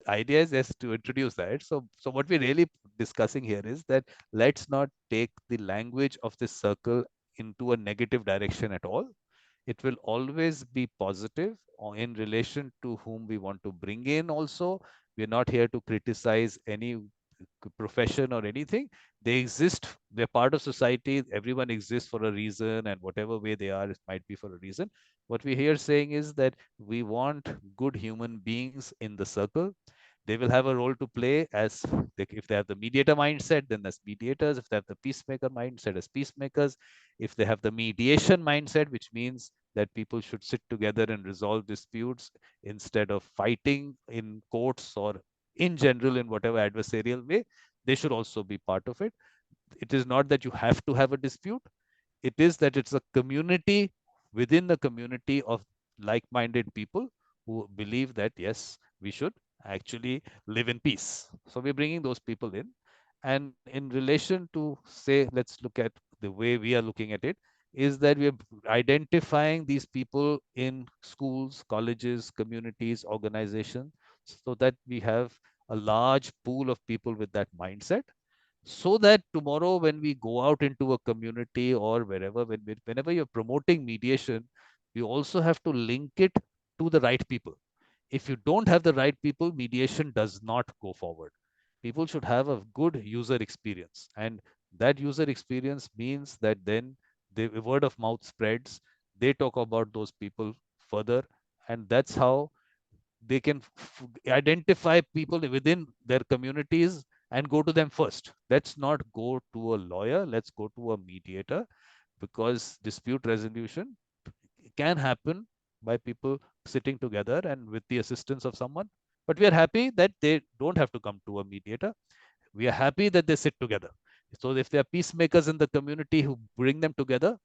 idea is just to introduce that. So what we're really discussing here is that let's not take the language of this circle into a negative direction at all. It will always be positive in relation to whom we want to bring in also. We're not here to criticize any profession or anything. They exist, they're part of society. Everyone exists for a reason, and whatever way they are, it might be for a reason. What we're here saying is that we want good human beings in the circle. They will have a role to play as if they have the mediator mindset, then as mediators. If they have the peacemaker mindset, as peacemakers. If they have the mediation mindset, which means that people should sit together and resolve disputes instead of fighting in courts or in general in whatever adversarial way, they should also be part of it. It is not that you have to have a dispute. It is that it's a community within the community of like-minded people who believe that yes, we should actually live in peace. So we're bringing those people in. And in relation to, say, let's look at the way we are looking at it, is that we're identifying these people in schools, colleges, communities, organizations, so that we have a large pool of people with that mindset, so that tomorrow when we go out into a community or wherever, whenever you're promoting mediation, you also have to link it to the right people. If you don't have the right people, mediation does not go forward. People should have a good user experience, and that user experience means that then the word of mouth spreads. They talk about those people further, and that's how they can identify people within their communities and go to them first. Let's not go to a lawyer, let's go to a mediator, because dispute resolution can happen by people sitting together and with the assistance of someone. But we are happy that they don't have to come to a mediator. We are happy that they sit together. So if there are peacemakers in the community who bring them together,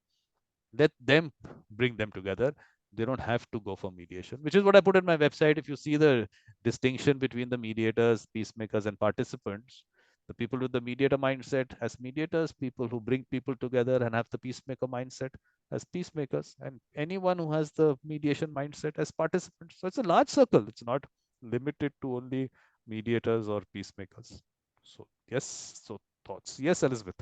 let them bring them together. They don't have to go for mediation, which is what I put in my website. If you see the distinction between the mediators, peacemakers, and participants, the people with the mediator mindset as mediators, people who bring people together and have the peacemaker mindset as peacemakers, and anyone who has the mediation mindset as participants. So it's a large circle. It's not limited to only mediators or peacemakers. So yes, so thoughts. Yes, Elizabeth.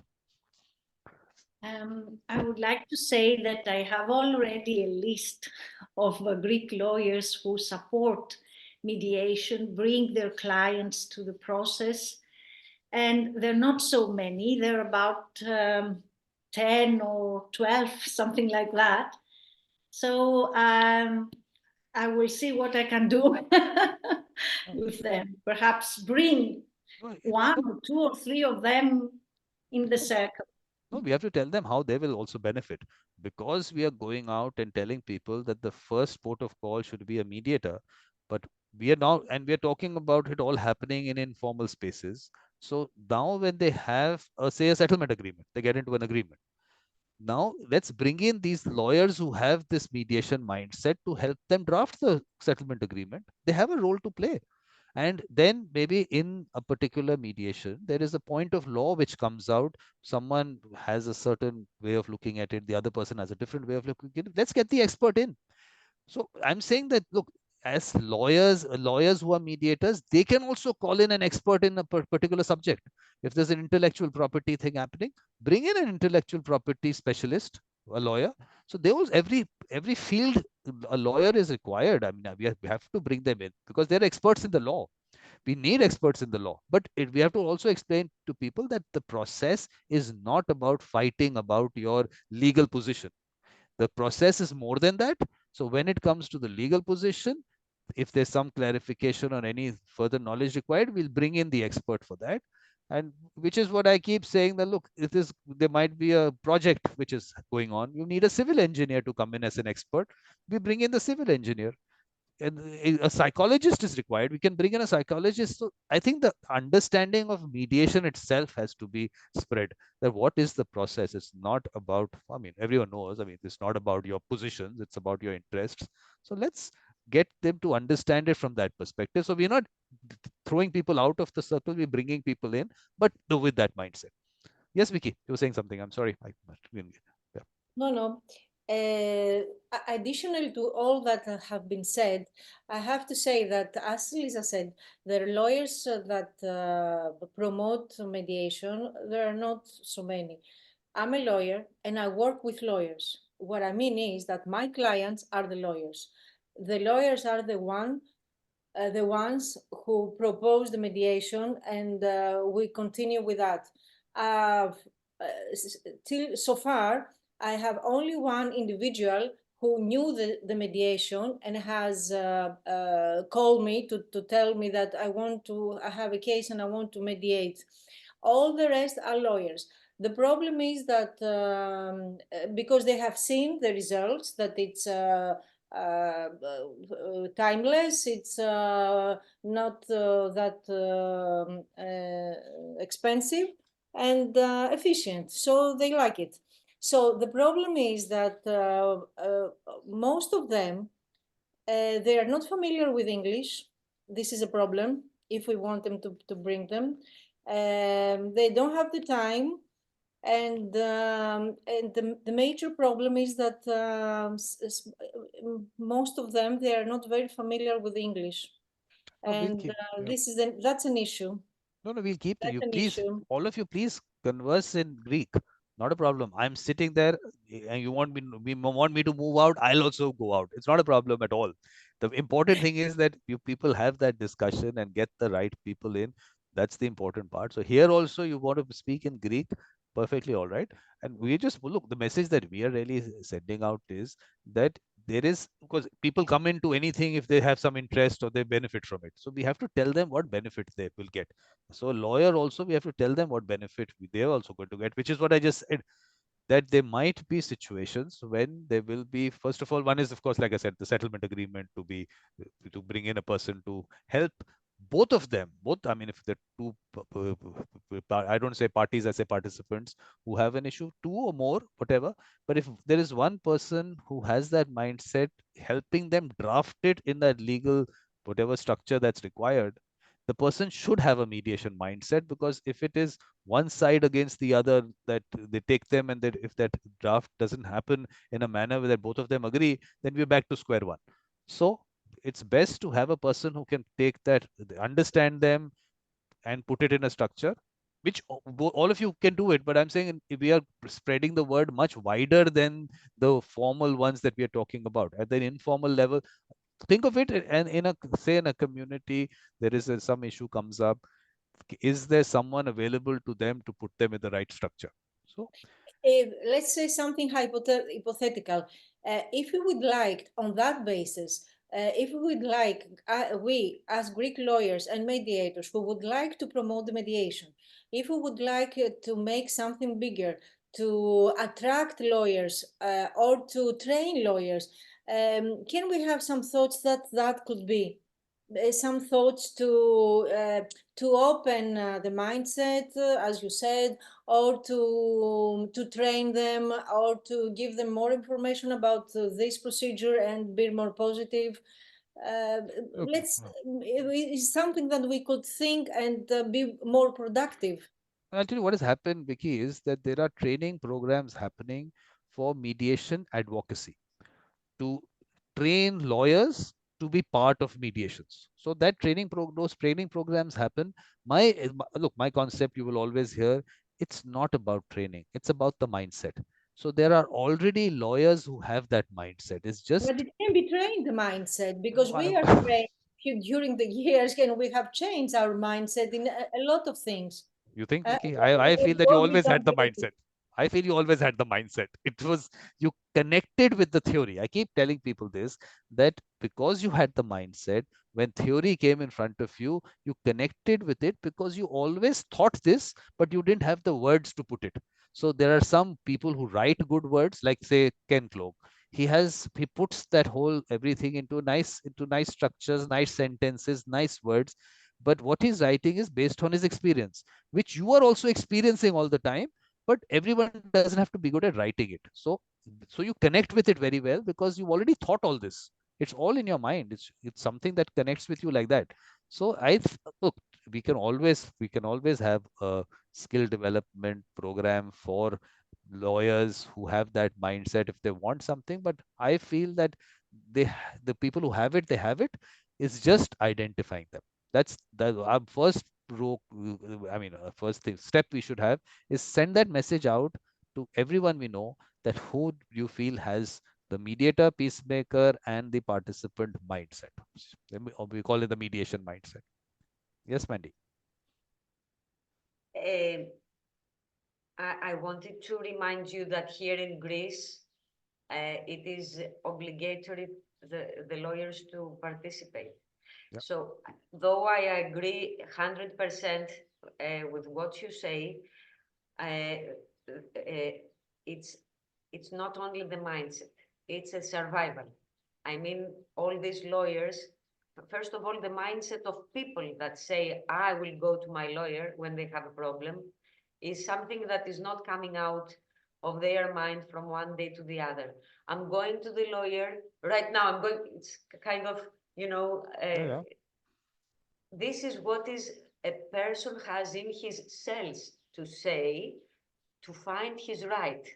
I would like to say that I have already a list of Greek lawyers who support mediation, bring their clients to the process, and they're not so many. They're about 10 or 12, something like that. So I will see what I can do No, with them. Perhaps bring no, one no, or two or three of them in the no. circle. No, we have to tell them how they will also benefit, because we are going out and telling people that the first port of call should be a mediator. But we are now, and we are talking about it all happening in informal spaces. So now, when they have, say, a settlement agreement, they get into an agreement. Now, let's bring in these lawyers who have this mediation mindset to help them draft the settlement agreement. They have a role to play. And then maybe in a particular mediation, there is a point of law which comes out. Someone has a certain way of looking at it, the other person has a different way of looking at it. Let's get the expert in. So I'm saying that, look, as lawyers who are mediators, they can also call in an expert in a particular subject. If there's an intellectual property thing happening, bring in an intellectual property specialist, a lawyer. So they was every field a lawyer is required. I mean, we have to bring them in because they're experts in the law. We need experts in the law, but we have to also explain to people that the process is not about fighting about your legal position. The process is more than that. So when it comes to the legal position, if there's some clarification or any further knowledge required, we'll bring in the expert for that. And which is what I keep saying, that look, it is, there might be a project which is going on. You need a civil engineer to come in as an expert. We bring in the civil engineer. And a psychologist is required. We can bring in a psychologist. So I think the understanding of mediation itself has to be spread. That what is the process? It's not about, I mean, everyone knows, I mean, it's not about your positions, it's about your interests. So let's get them to understand it from that perspective. So we're not throwing people out of the circle, we're bringing people in, but with that mindset. Yes, Vicky, you were saying something. I'm sorry. Yeah. No, no. Additional to all that have been said, I have to say that, as Lisa said, there are lawyers that promote mediation. There are not so many. I'm a lawyer and I work with lawyers. What I mean is that my clients are the lawyers. The lawyers are the ones who propose the mediation, and we continue with that. Uh, Till so far, I have only one individual who knew the mediation and has called me to tell me that I have a case and I want to mediate. All the rest are lawyers. The problem is that because they have seen the results, that it's timeless, it's not that expensive and efficient, so they like it. So the problem is that most of them, they are not familiar with English. This is a problem if we want them to bring them. They don't have the time, and the major problem is that most of them, they are not very familiar with English, No, we'll and keep. Yeah. that's an issue. No, no, we'll keep That's you. an Please, issue. all of you, please converse in Greek. Not a problem. I'm sitting there, and you want me to move out. I'll also go out. It's not a problem at all. The important thing is that you people have that discussion and get the right people in. That's the important part. So here also, you want to speak in Greek, perfectly all right. And we just look. The message that we are really sending out is that there is, because people come into anything if they have some interest or they benefit from it. So we have to tell them what benefit they will get. So a lawyer also, we have to tell them what benefit they're also going to get, which is what I just said, that there might be situations when there will be, first of all, one is, of course, like I said, the settlement agreement to bring in a person to help both of them. Both, I mean, if the two, I don't say parties, I say participants who have an issue, two or more, whatever. But if there is one person who has that mindset, helping them draft it in that legal, whatever structure that's required, the person should have a mediation mindset, because if it is one side against the other, that they take them, and that if that draft doesn't happen in a manner that both of them agree, then we're back to square one. So it's best to have a person who can take that, understand them, and put it in a structure, which all of you can do it. But I'm saying we are spreading the word much wider than the formal ones that we are talking about. At the informal level, think of it, and in a, say, in a community, there is some issue comes up, is there someone available to them to put them in the right structure? So Let's say something hypothetical. If we would like, on that basis, if we would like, we as Greek lawyers and mediators, who would like to promote the mediation, if we would like to make something bigger, to attract lawyers or to train lawyers, can we have some thoughts that that could be? Some thoughts to open the mindset, as you said, or to train them, or to give them more information about this procedure and be more positive. Uh, look, let's It's something that we could think and be more productive. I'll tell you what has happened, Vicky, is that there are training programs happening for mediation advocacy, to train lawyers to be part of mediations. So that those training programs happen. Look, my concept, you will always hear, it's not about training, it's about the mindset. So there are already lawyers who have that mindset. It's But just it can be trained, the mindset, because we are trained during the years, and we have changed our mindset in a lot of things. You think, Uh, Vicky? I feel that you what we always had don't the do. mindset. I feel you always had the mindset. It was, you connected with the theory. I keep telling people this, that because you had the mindset, when theory came in front of you, you connected with it because you always thought this, but you didn't have the words to put it. So there are some people who write good words, like say Ken Cloak. He puts that whole everything into nice structures, nice sentences, nice words, but what he's writing is based on his experience, which you are also experiencing all the time, but everyone doesn't have to be good at writing it. So you connect with it very well because you've already thought all this. It's all in your mind. It's something that connects with you like that. So look, we can always have a skill development program for lawyers who have that mindset if they want something. But I feel that the people who have it, they have it. It's just identifying them. That's the our first I mean, first thing step we should have is send that message out to everyone we know, that who you feel has the mediator, peacemaker, and the participant mindset. Or we call it the mediation mindset. Yes, Mandy. Eh, I wanted to remind you that here in Greece, it is obligatory the lawyers to participate. Yeah. So, though I agree 100% with what you say, uh, uh, it's it's not only the mindset; it's a survival. I mean, all these lawyers. First of all, the mindset of people that say, "I will go to my lawyer when they have a problem," is something that is not coming out of their mind from one day to the other. I'm going to the lawyer right now. I'm going. It's kind of, you know. Yeah, yeah. This is what is a person has in his cells to say, to find his right,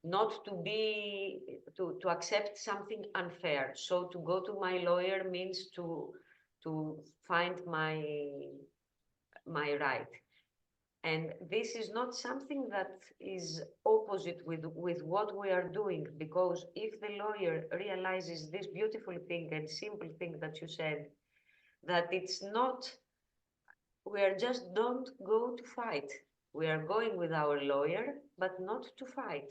not to be to accept something unfair. So to go to my lawyer means to find my right. And this is not something that is opposite with what we are doing, because if the lawyer realizes this beautiful thing and simple thing that you said, that it's not, we are just don't go to fight. We are going with our lawyer, but not to fight.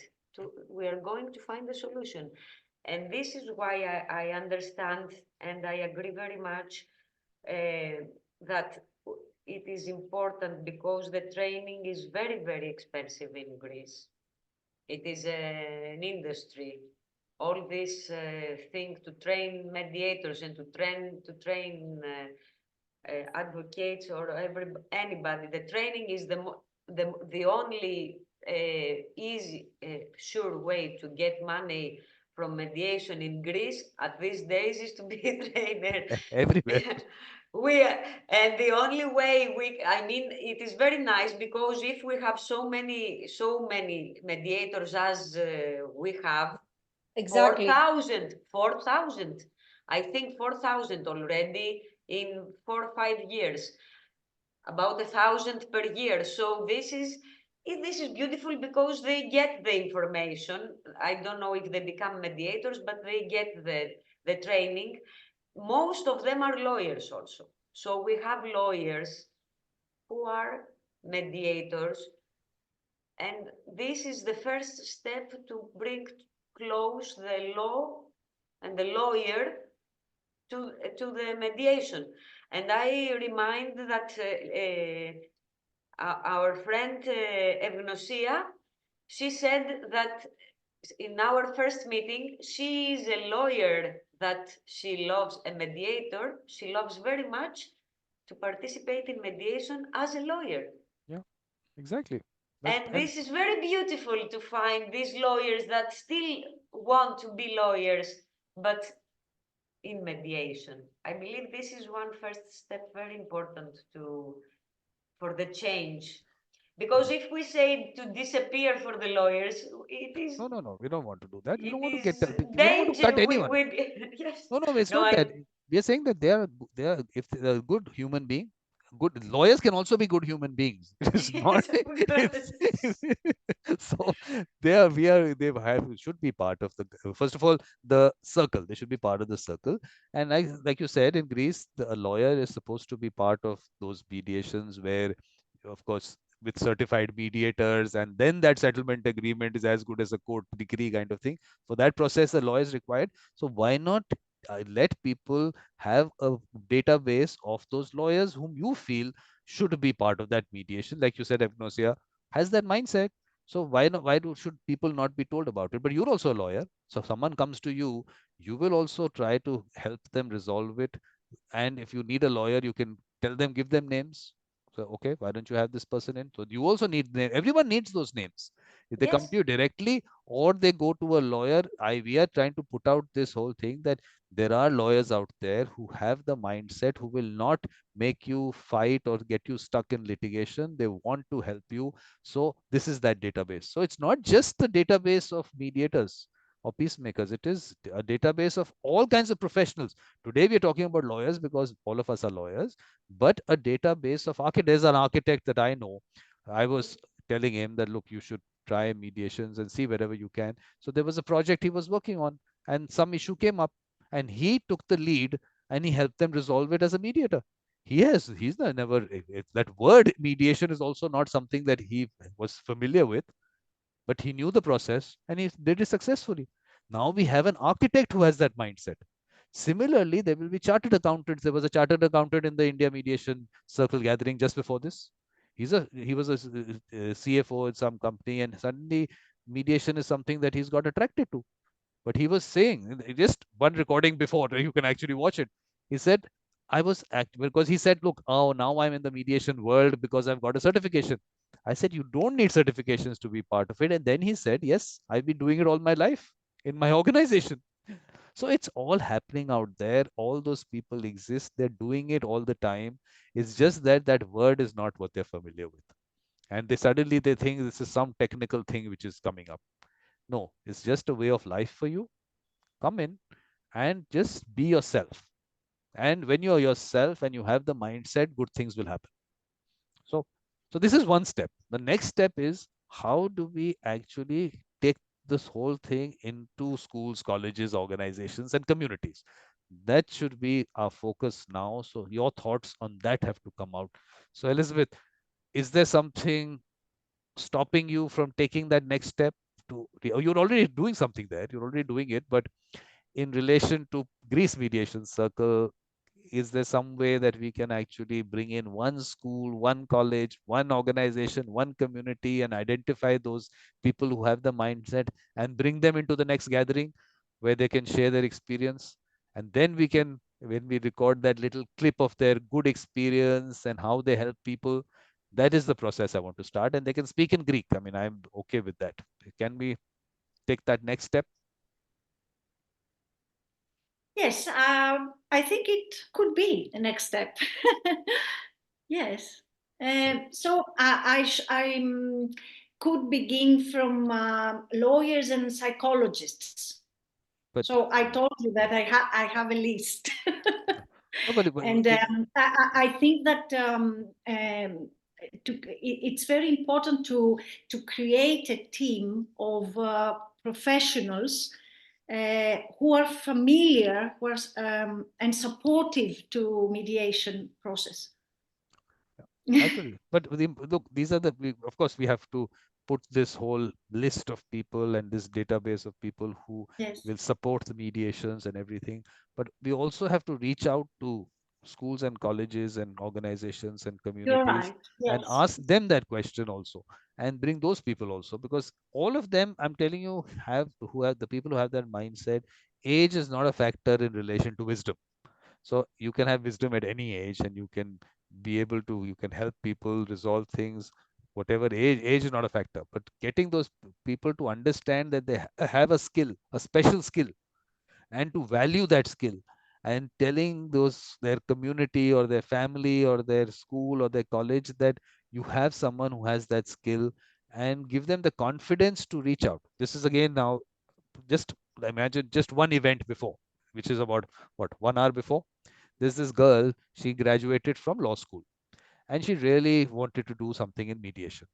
We are going to find a solution. And this is why I understand and I agree very much that it is important, because the training is very, very expensive in Greece. It is an industry. All this thing to train mediators and to train advocates or anybody. The training is the only easy, sure way to get money from mediation in Greece at these days is to be a trainer. Everywhere. we and the only way I mean, it is very nice, because if we have so many mediators as we have, Exactly. 4,000, 4,000. I think 4,000 already in 4 or 5 years, about 1,000 per year. So this is beautiful, because they get the information. I don't know if they become mediators, but they get the training. Most of them are lawyers also. So we have lawyers who are mediators, and this is the first step to bring close the law and the lawyer to the mediation. And I remind that our friend Evgnosia, she said that in our first meeting, she is a lawyer, that she loves a mediator. She loves very much to participate in mediation as a lawyer. Yeah, exactly. That's And and this is very beautiful to find these lawyers that still want to be lawyers, but in mediation. I believe this is one first step very important for the change. Because if we say to disappear for the lawyers, it is no, no, no. We don't want to do that. We don't it want to get. is We don't want to cut danger. anyone. Yes. No, no, it's No, not that. I We are saying that they are if they're a good human being, good lawyers can also be good human beings. It is not. yes, of It's course. so they are. We are. They have should be part of the. First of all, the circle. They should be part of the circle. And like you said, in Greece, a lawyer is supposed to be part of those mediations where, of course, with certified mediators, and then that settlement agreement is as good as a court degree kind of thing. For that process, a lawyer is required. So why not let people have a database of those lawyers whom you feel should be part of that mediation? Like you said, Agnosia has that mindset. So why not? Should people not be told about it? But you're also a lawyer. So if someone comes to you, you will also try to help them resolve it. And if you need a lawyer, you can tell them, give them names. So okay, why don't you have this person in? So you also need name. Everyone needs those names. If they come to you directly or they go to a lawyer, we are trying to put out this whole thing that there are lawyers out there who have the mindset, who will not make you fight or get you stuck in litigation. They want to help you. So this is that database. So it's not just the database of mediators or peacemakers. It is a database of all kinds of professionals. Today we are talking about lawyers because all of us are lawyers, but a database of architects. There's an architect that I know. I was telling him that, look, you should try mediations and see wherever you can. So there was a project he was working on, and some issue came up, and he took the lead and he helped them resolve it as a mediator. He's never, that word mediation is also not something that he was familiar with, but he knew the process and he did it successfully. Now we have an architect who has that mindset. Similarly, there will be chartered accountants. There was a chartered accountant in the India Mediation Circle gathering just before this. He was a CFO in some company, and suddenly mediation is something that he's got attracted to. But he was saying, just one recording before, you can actually watch it. He said, because he said, look, oh, now I'm in the mediation world because I've got a certification. I said, you don't need certifications to be part of it. And then he said, yes, I've been doing it all my life in my organization. So it's all happening out there. All those people exist. They're doing it all the time. It's just that that word is not what they're familiar with. And they think this is some technical thing which is coming up. No, it's just a way of life for you. Come in and just be yourself. And when you're yourself and you have the mindset, good things will happen. So, so this is one step. The next step is, how do we actually take this whole thing into schools, colleges, organizations, and communities? That should be our focus now. So your thoughts on that have to come out. So Elizabeth, is there something stopping you from taking that next step? You're already doing something there. You're already doing it, but in relation to Greece Mediation Circle, is there some way that we can actually bring in one school, one college, one organization, one community, and identify those people who have the mindset and bring them into the next gathering where they can share their experience? And then we can, when we record that little clip of their good experience and how they help people, that is the process I want to start. And they can speak in Greek. I mean, I'm okay with that. Can we take that next step? Yes, I think it could be the next step. Yes. So could begin from lawyers and psychologists. But So I told you that I have a list. no, And I think that it's very important to create a team of professionals who are familiar and supportive to mediation process. absolutely. But look, these are of course, we have to put this whole list of people and this database of people who Yes, will support the mediations and everything. But we also have to reach out to schools and colleges and organizations and you're communities right. and Yes, ask them that question also, and bring those people also, because all of them, I'm telling you, who have the people who have that mindset. Age is not a factor in relation to wisdom. So you can have wisdom at any age, and you can you can help people resolve things, whatever age is not a factor. But getting those people to understand that they have a skill, a special skill, and to value that skill, and telling their community or their family or their school or their college that you have someone who has that skill, and give them the confidence to reach out. This is again now, just imagine just one event before, which is about what, 1 hour before. There's this girl, she graduated from law school, and she really wanted to do something in mediation.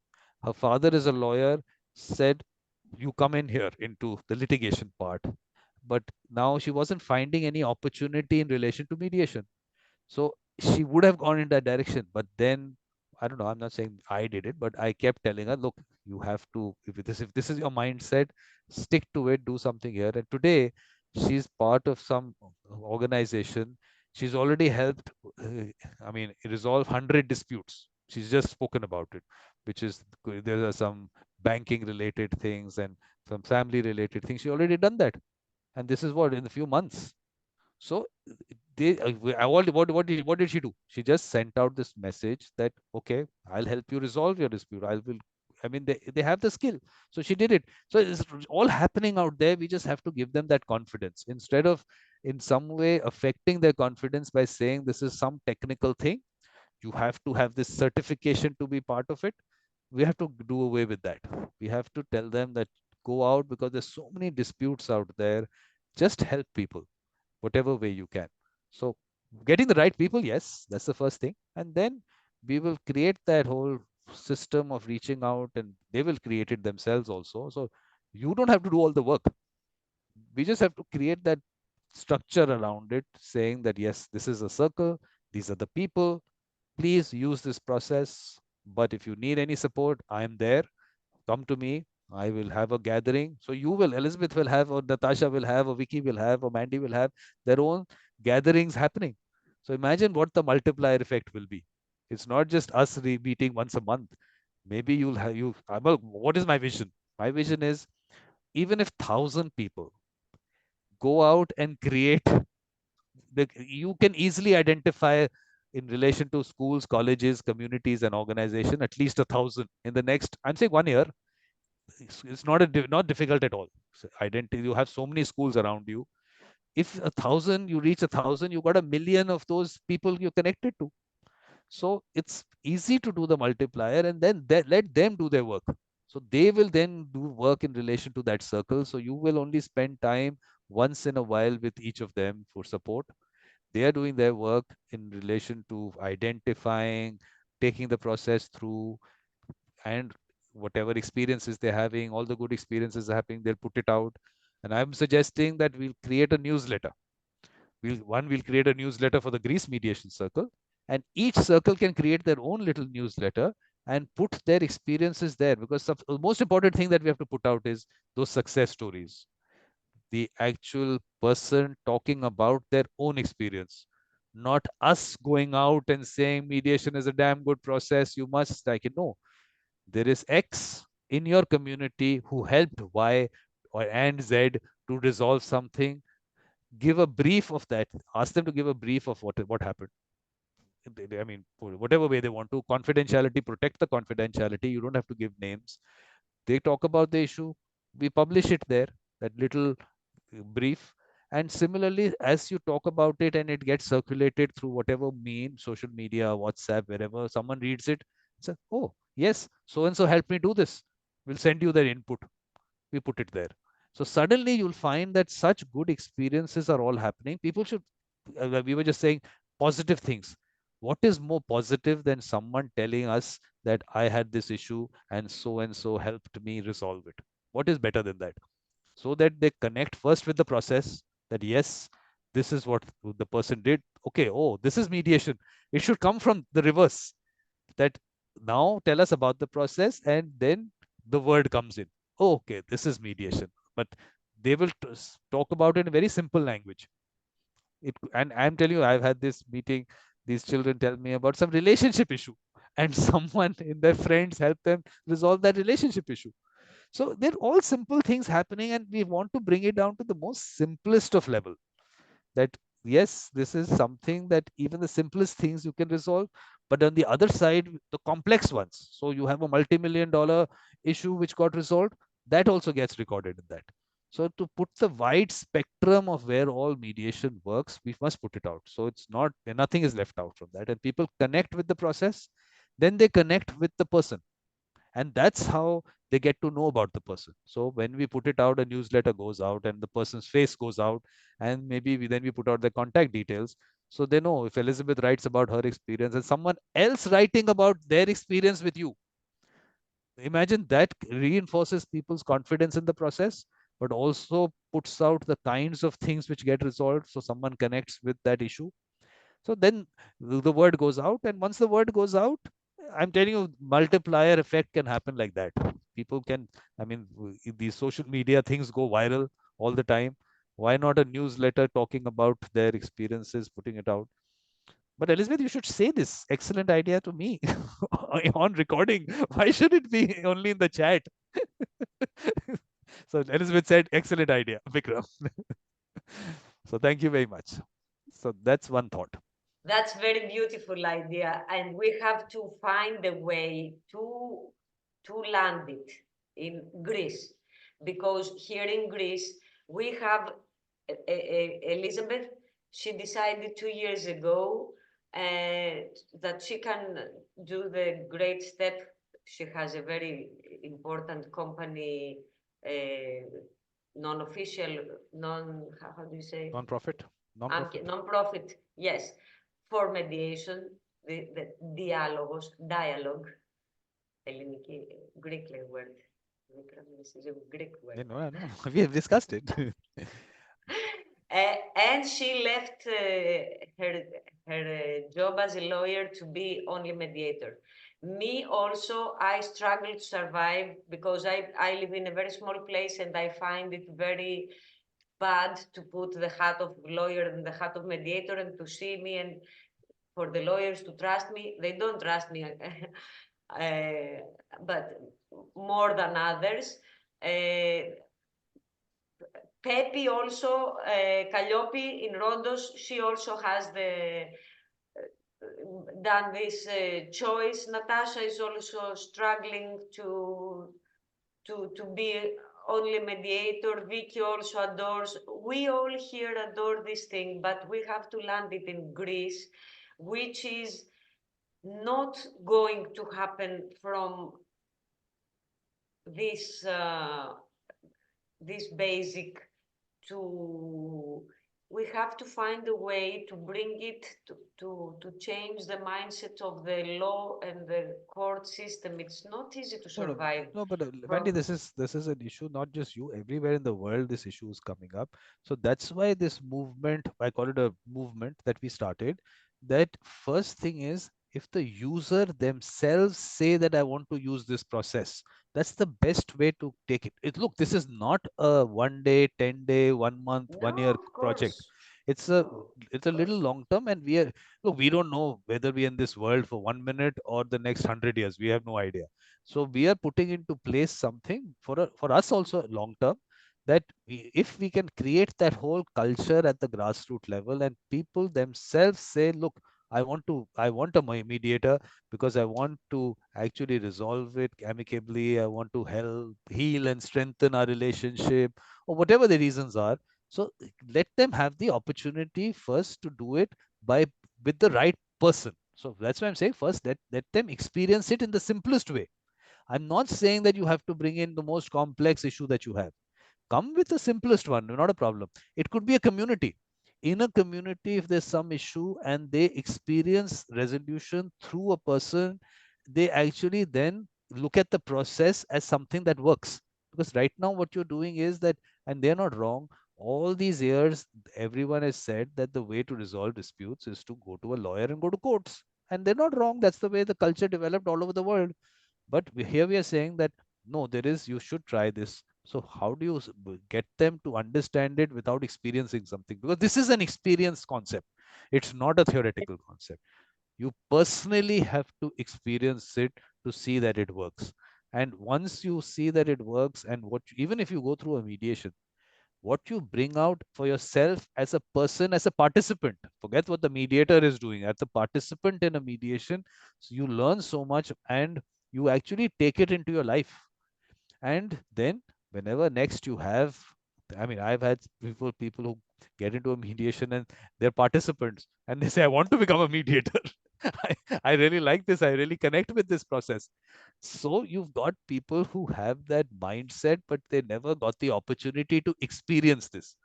Her father is a lawyer, said, you come in here into the litigation part. But now she wasn't finding any opportunity in relation to mediation. So she would have gone in that direction. But then, I don't know, I'm not saying I did it, but I kept telling her, look, you have to, if this is your mindset, stick to it, do something here. And today, she's part of some organization. She's already helped, I mean, resolve 100 disputes. She's just spoken about it, which is, there are some banking related things and some family related things. She already done that. And this is what, in a few months. So what did she do? She just sent out this message that, okay, I'll help you resolve your dispute. I mean, they have the skill. So she did it. So it's all happening out there. We just have to give them that confidence instead of in some way affecting their confidence by saying this is some technical thing. You have to have this certification to be part of it. We have to do away with that. We have to tell them that go out because there's so many disputes out there. Just help people whatever way you can. So getting the right people, yes, that's the first thing. And then we will create that whole system of reaching out and they will create it themselves also. So you don't have to do all the work. We just have to create that structure around it, saying that, yes, this is a circle, these are the people, please use this process. But if you need any support, I'm there. Come to me. I will have a gathering. So you will, Elizabeth will have, or Natasha will have, or Vicky will have, or Mandy will have their own gatherings happening. So imagine what the multiplier effect will be. It's not just us meeting once a month. Maybe you'll have you. Well, what is my vision? My vision is even if 1,000 people go out and create, you can easily identify in relation to schools, colleges, communities, and organization at least 1,000 in the next. I'm saying 1 year. It's not not difficult at all. So identity. You have so many schools around you. If 1,000, you reach 1,000, you got 1 million of those people you're connected to. So it's easy to do the multiplier, and then let them do their work. So they will then do work in relation to that circle. So you will only spend time once in a while with each of them for support. They are doing their work in relation to identifying, taking the process through, and whatever experiences they're having, all the good experiences are happening, they'll put it out. And I'm suggesting that we'll create a newsletter. We'll create a newsletter for the Greece Mediation Circle, and each circle can create their own little newsletter and put their experiences there, because the most important thing that we have to put out is those success stories, the actual person talking about their own experience, not us going out and saying mediation is a damn good process, you must like it. No, there is X in your community who helped Y or and Z to resolve something. Give a brief of that. Ask them to give a brief of what happened. I mean, whatever way they want to. Confidentiality, protect the confidentiality. You don't have to give names. They talk about the issue. We publish it there, that little brief. And similarly, as you talk about it and it gets circulated through whatever mean, social media, WhatsApp, wherever, someone reads it, say, oh, yes, so and so helped me do this. We'll send you their input. We put it there. So suddenly you'll find that such good experiences are all happening. People should, we were just saying positive things. What is more positive than someone telling us that I had this issue and so helped me resolve it? What is better than that? So that they connect first with the process, that yes, this is what the person did. Okay, oh, this is mediation. It should come from the reverse, that now tell us about the process, and then the word comes in. Oh, okay, this is mediation. But they will talk about it in very simple language. And I'm telling you, I've had this meeting, these children tell me about some relationship issue, and someone in their friends help them resolve that relationship issue. So they're all simple things happening, and we want to bring it down to the most simplest of level, that yes, this is something that even the simplest things you can resolve, but on the other side, the complex ones. So you have a multi-million-dollar issue which got resolved, that also gets recorded in that. So to put the wide spectrum of where all mediation works, we must put it out. So it's not, nothing is left out from that. And people connect with the process, then they connect with the person, and that's how they get to know about the person. So when we put it out, a newsletter goes out and the person's face goes out, and maybe then we put out their contact details, so they know if Elizabeth writes about her experience and someone else writing about their experience with you, imagine that reinforces people's confidence in the process, but also puts out the kinds of things which get resolved, so someone connects with that issue. So then the word goes out, and once the word goes out, I'm telling you, multiplier effect can happen like that. People can, I mean, these social media things go viral all the time. Why not a newsletter talking about their experiences, putting it out? But Elizabeth, you should say this excellent idea to me on recording. Why should it be only in the chat? So Elizabeth said, excellent idea, Vikram. So thank you very much. So that's one thought. That's very beautiful idea, and we have to find a way to land it in Greece, because here in Greece we have Elizabeth. She decided 2 years ago that she can do the great step. She has a very important company, non-official, how do you say? Non-profit. Non-profit. Non-profit, yes, for mediation, the dialogue, Ελληνική, Greek word. Vikram, this is a Greek word. No, I know. We have discussed it. And she left her job as a lawyer to be only mediator. Me also, I struggle to survive because I live in a very small place and I find it very bad to put the hat of lawyer and the hat of mediator and to see me and for the lawyers to trust me. They don't trust me, but more than others. Pepi also, Calliope in Rondos, she also has done this choice. Natasha is also struggling to be only mediator. Vicky also adores. We all here adore this thing, but we have to land it in Greece, which is not going to happen from this this basic to we have to find a way to bring it to change the mindset of the law and the court system. It's not easy to No, no, survive. no, but Wendy, From this is an issue, not just you. Everywhere in the world, this issue is coming up. So that's why this movement, I call it a movement that we started. That first thing is, if the user themselves say that I want to use this process, that's the best way to take it. Look, this is not a 1 day, 10 day, 1 month, no, 1 year of project. course, It's a no, it's a of little course. long term, and look, we don't know whether we're in this world for 1 minute or the next 100 years. We have no idea. So we are putting into place something for us also long term, that if we can create that whole culture at the grassroots level and people themselves say, look, I want a mediator because I want to actually resolve it amicably. I want to help heal and strengthen our relationship, or whatever the reasons are. So let them have the opportunity first to do it by with the right person. So that's why I'm saying first let them experience it in the simplest way. I'm not saying that you have to bring in the most complex issue that you have. Come with the simplest one, not a problem. It could be a community. In a community, if there's some issue and they experience resolution through a person, they actually then look at the process as something that works. Because right now, what you're doing is that, and they're not wrong, all these years, everyone has said that the way to resolve disputes is to go to a lawyer and go to courts. And they're not wrong. That's the way the culture developed all over the world. But here we are saying that no, you should try this. So how do you get them to understand it without experiencing something? Because this is an experience concept. It's not a theoretical concept. You personally have to experience it to see that it works. And once you see that it works, and even if you go through a mediation, what you bring out for yourself as a person, as a participant, forget what the mediator is doing, as a participant in a mediation, so you learn so much and you actually take it into your life. And then whenever next you have, I mean, I've had people who get into a mediation and they're participants and they say, I want to become a mediator. I really like this. I really connect with this process. So you've got people who have that mindset, but they never got the opportunity to experience this.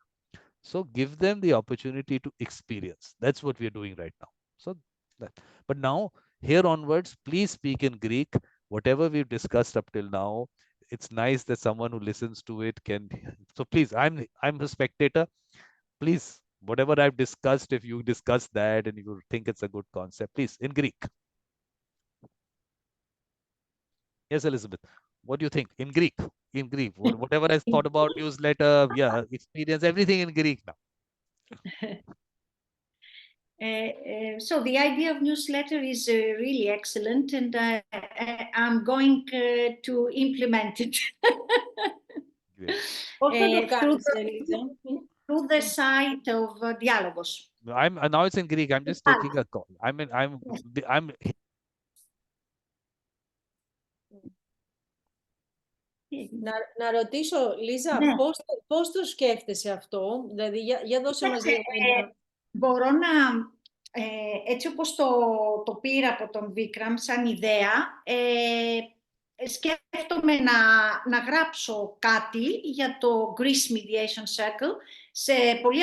So give them the opportunity to experience. That's what we're doing right now. So that, but now here onwards, please speak in Greek. Whatever we've discussed up till now, it's nice that someone who listens to it can. So please, I'm a spectator. Please, whatever I've discussed, if you discuss that and you think it's a good concept, please in Greek. Yes, Elizabeth. What do you think in Greek? In Greek, whatever I thought about newsletter, yeah, experience, everything in Greek now. So the idea of newsletter is really excellent, and I'm going to implement it. Through the site of Dialogos. I'm now it's in Greek. I'm just taking a call. I'm Να ρωτήσω, Λίζα, Ναι. πώς το σκέφτεσαι αυτό, δηλαδή για δώσε μας λίγο ένα... Μπορώ να, έτσι όπως το πήρα από τον Vikram σαν ιδέα, σκέφτομαι να γράψω κάτι για το Greece Mediation Circle σε πολύ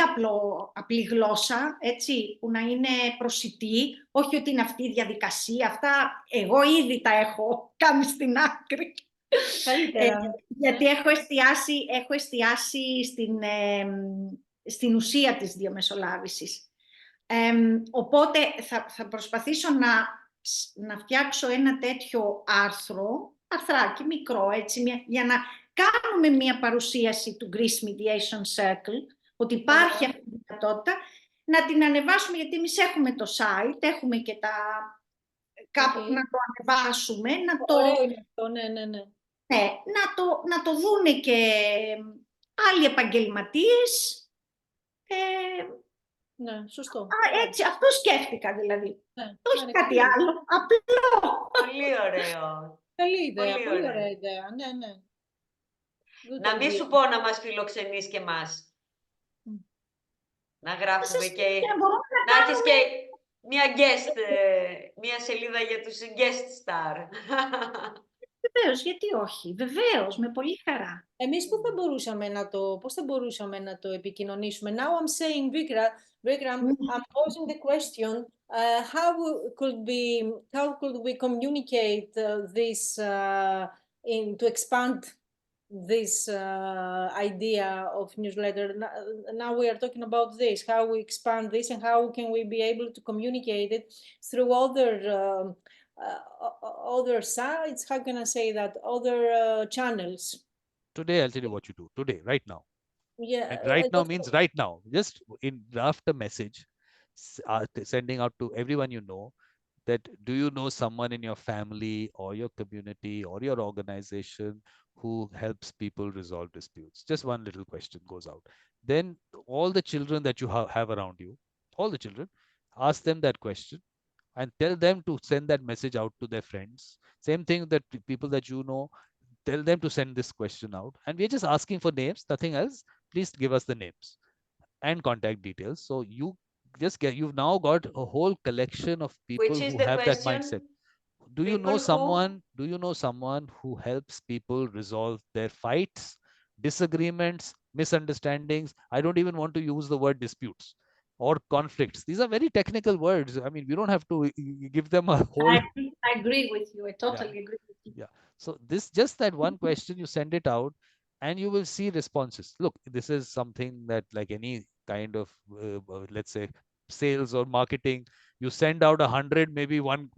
απλή γλώσσα, έτσι, που να είναι προσιτή, όχι ότι είναι αυτή η διαδικασία, αυτά εγώ ήδη τα έχω κάνει στην άκρη. Γιατί έχω εστιάσει στην ουσία της διαμεσολάβησης. Οπότε θα προσπαθήσω να φτιάξω ένα τέτοιο αρθράκι μικρό, έτσι, για να κάνουμε μια παρουσίαση του Greece Mediation Circle, ότι υπάρχει αυτή η δυνατότητα, να την ανεβάσουμε, γιατί εμείς έχουμε το site, έχουμε και κάπου να το ανεβάσουμε, Ωραίο είναι αυτό, ναι. Ναι, να το δούνε και άλλοι επαγγελματίες. Ναι, σωστό. Έτσι, αυτό σκέφτηκα δηλαδή. Ναι, όχι κάτι άλλο, απλό. Πολύ ωραίο. Καλή ιδέα, πολύ ωραία ιδέα, ναι. Να μην σου πω να μας φιλοξενείς και εμάς. Να γράφουμε και... Να έχεις και μια σελίδα για τους guest star. Βεβαίως, γιατί όχι. Βεβαίως, με πολύ χαρά. Εμείς πώς θα μπορούσαμε να το επικοινωνήσουμε. Now I'm saying, Vikram, I'm posing the question, how could we communicate this to expand this idea of newsletter? Now we are talking about this, how we expand this and how can we be able to communicate it through other sites, how can I say that, other channels. Today, I'll tell you what you do. Today, right now. Yeah. And right now means right now. Just draft a message, sending out to everyone you know, that do you know someone in your family or your community or your organization who helps people resolve disputes? Just one little question goes out. Then all the children that you have around you, all the children, ask them that question and tell them to send that message out to their friends. Same thing that people that you know, tell them to send this question out. And we're just asking for names, nothing else. Please give us the names and contact details. So you've now got a whole collection of people who have that mindset. Do you know someone who helps people resolve their fights, disagreements, misunderstandings? I don't even want to use the word disputes or conflicts. These are very technical words. I mean, we don't have to give them a whole... I agree with you. I totally agree with you. Yeah. So just that one question, you send it out and you will see responses. Look, this is something that, like any kind of, let's say, sales or marketing, you send out 100, maybe one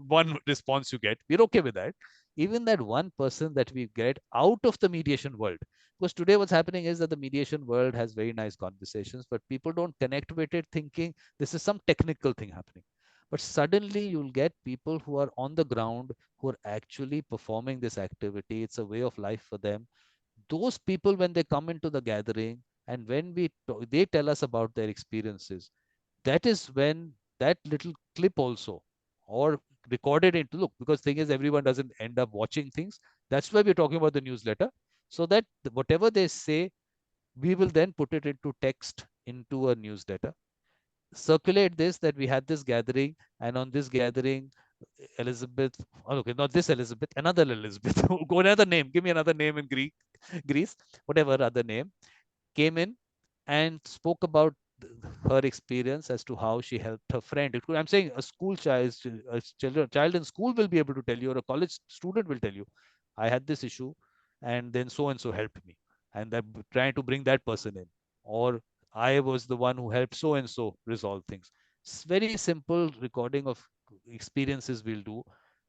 response you get. We're okay with that. Even that one person that we get out of the mediation world. Because today what's happening is that the mediation world has very nice conversations, but people don't connect with it thinking this is some technical thing happening. But suddenly you'll get people who are on the ground, who are actually performing this activity. It's a way of life for them. Those people, when they come into the gathering and when they tell us about their experiences, that is when that little clip also, or recorded into, look, because thing is, everyone doesn't end up watching things. That's why we're talking about the newsletter, so that whatever they say, we will then put it into text into a newsletter. Circulate this, that we had this gathering, and on this gathering, Elizabeth, okay, not this Elizabeth, another Elizabeth, go another name, give me another name in Greece, whatever other name, came in and spoke about her experience as to how she helped her friend. I'm saying a school child in school will be able to tell you, or a college student will tell you, I had this issue and then so and so helped me, and that trying to bring that person in, or I was the one who helped so and so resolve things. It's very simple recording of experiences we'll do.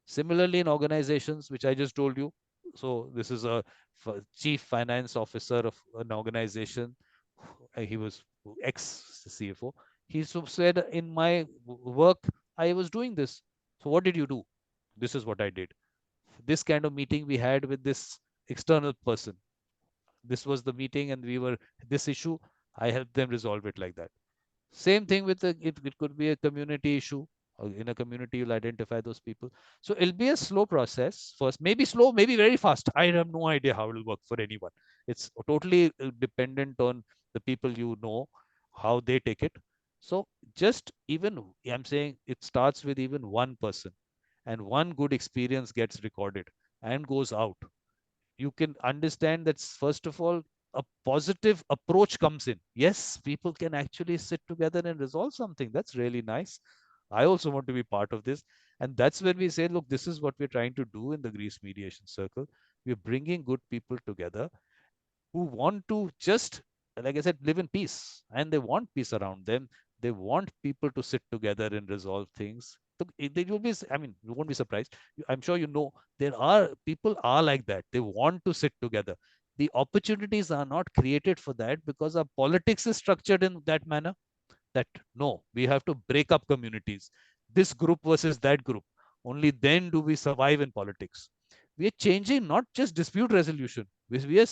Similarly, in organizations, which I just told you. So this is a chief finance officer of an organization. He was ex-CFO. He said, in my work, I was doing this. So what did you do? This is what I did. This kind of meeting we had with this external person. This was the meeting, and we were this issue. I helped them resolve it like that. Same thing with it could be a community issue, In a community, you'll identify those people. So it'll be a slow process first, maybe slow, maybe very fast. I have no idea how it'll work for anyone. It's totally dependent on the people you know, how they take it. So just even, I'm saying it starts with even one person, and one good experience gets recorded and goes out. You can understand that first of all, a positive approach comes in. Yes, people can actually sit together and resolve something. That's really nice. I also want to be part of this. And that's when we say, look, this is what we're trying to do in the Greece Mediation Circle. We're bringing good people together who want to just, like I said, live in peace, and they want peace around them. They want people to sit together and resolve things. They will be, I mean, you won't be surprised. I'm sure you know there are people are like that. They want to sit together. The opportunities are not created for that because our politics is structured in that manner, that no, we have to break up communities, this group versus that group. Only then do we survive in politics. We are changing not just dispute resolution, we are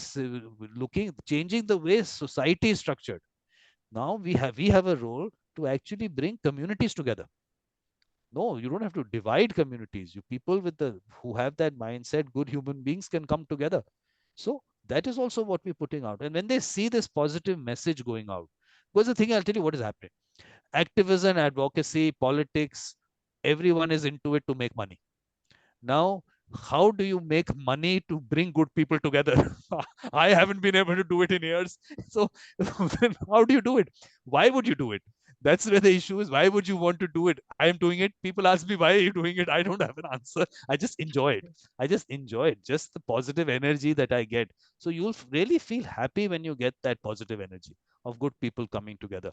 looking, changing the way society is structured. Now we have a role to actually bring communities together. No, you don't have to divide communities. You people with the who have that mindset, good human beings can come together. So that is also what we're putting out. And when they see this positive message going out, because the thing, I'll tell you what is happening. Activism, advocacy, politics, everyone is into it to make money. Now, how do you make money to bring good people together? I haven't been able to do it in years. So then how do you do it? Why would you do it? That's where the issue is. Why would you want to do it? I am doing it. People ask me, why are you doing it? I don't have an answer. I just enjoy it. I just enjoy it. Just the positive energy that I get. So you'll really feel happy when you get that positive energy of good people coming together.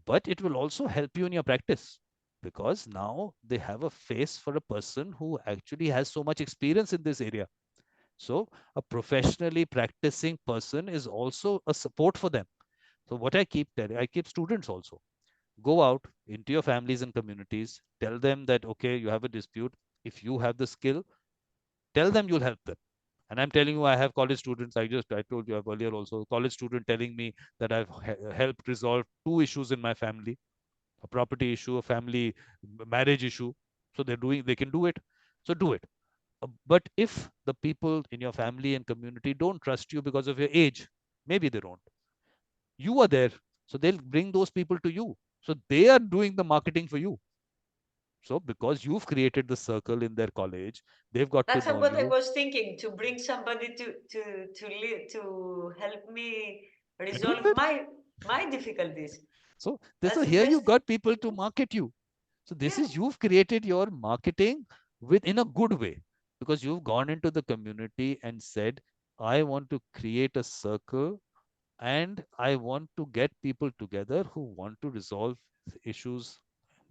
But it will also help you in your practice, because now they have a face for a person who actually has so much experience in this area. So a professionally practicing person is also a support for them. So what I keep telling, I keep students also, go out into your families and communities, tell them that, okay, you have a dispute. If you have the skill, tell them you'll help them. And I'm telling you, I have college students. I told you earlier also, college student telling me that I've helped resolve 2 issues in my family, a property issue, a family marriage issue. So they can do it. So do it. But if the people in your family and community don't trust you because of your age, maybe they don't. You are there. So they'll bring those people to you. So they are doing the marketing for you. So because you've created the circle in their college, they've got to That's know what I you was thinking, to bring somebody to help me and do resolve it. my difficulties. So That's the here you best. got people to market you. So this Yeah, is, you've created your marketing in a good way, because you've gone into the community and said, I want to create a circle, and I want to get people together who want to resolve issues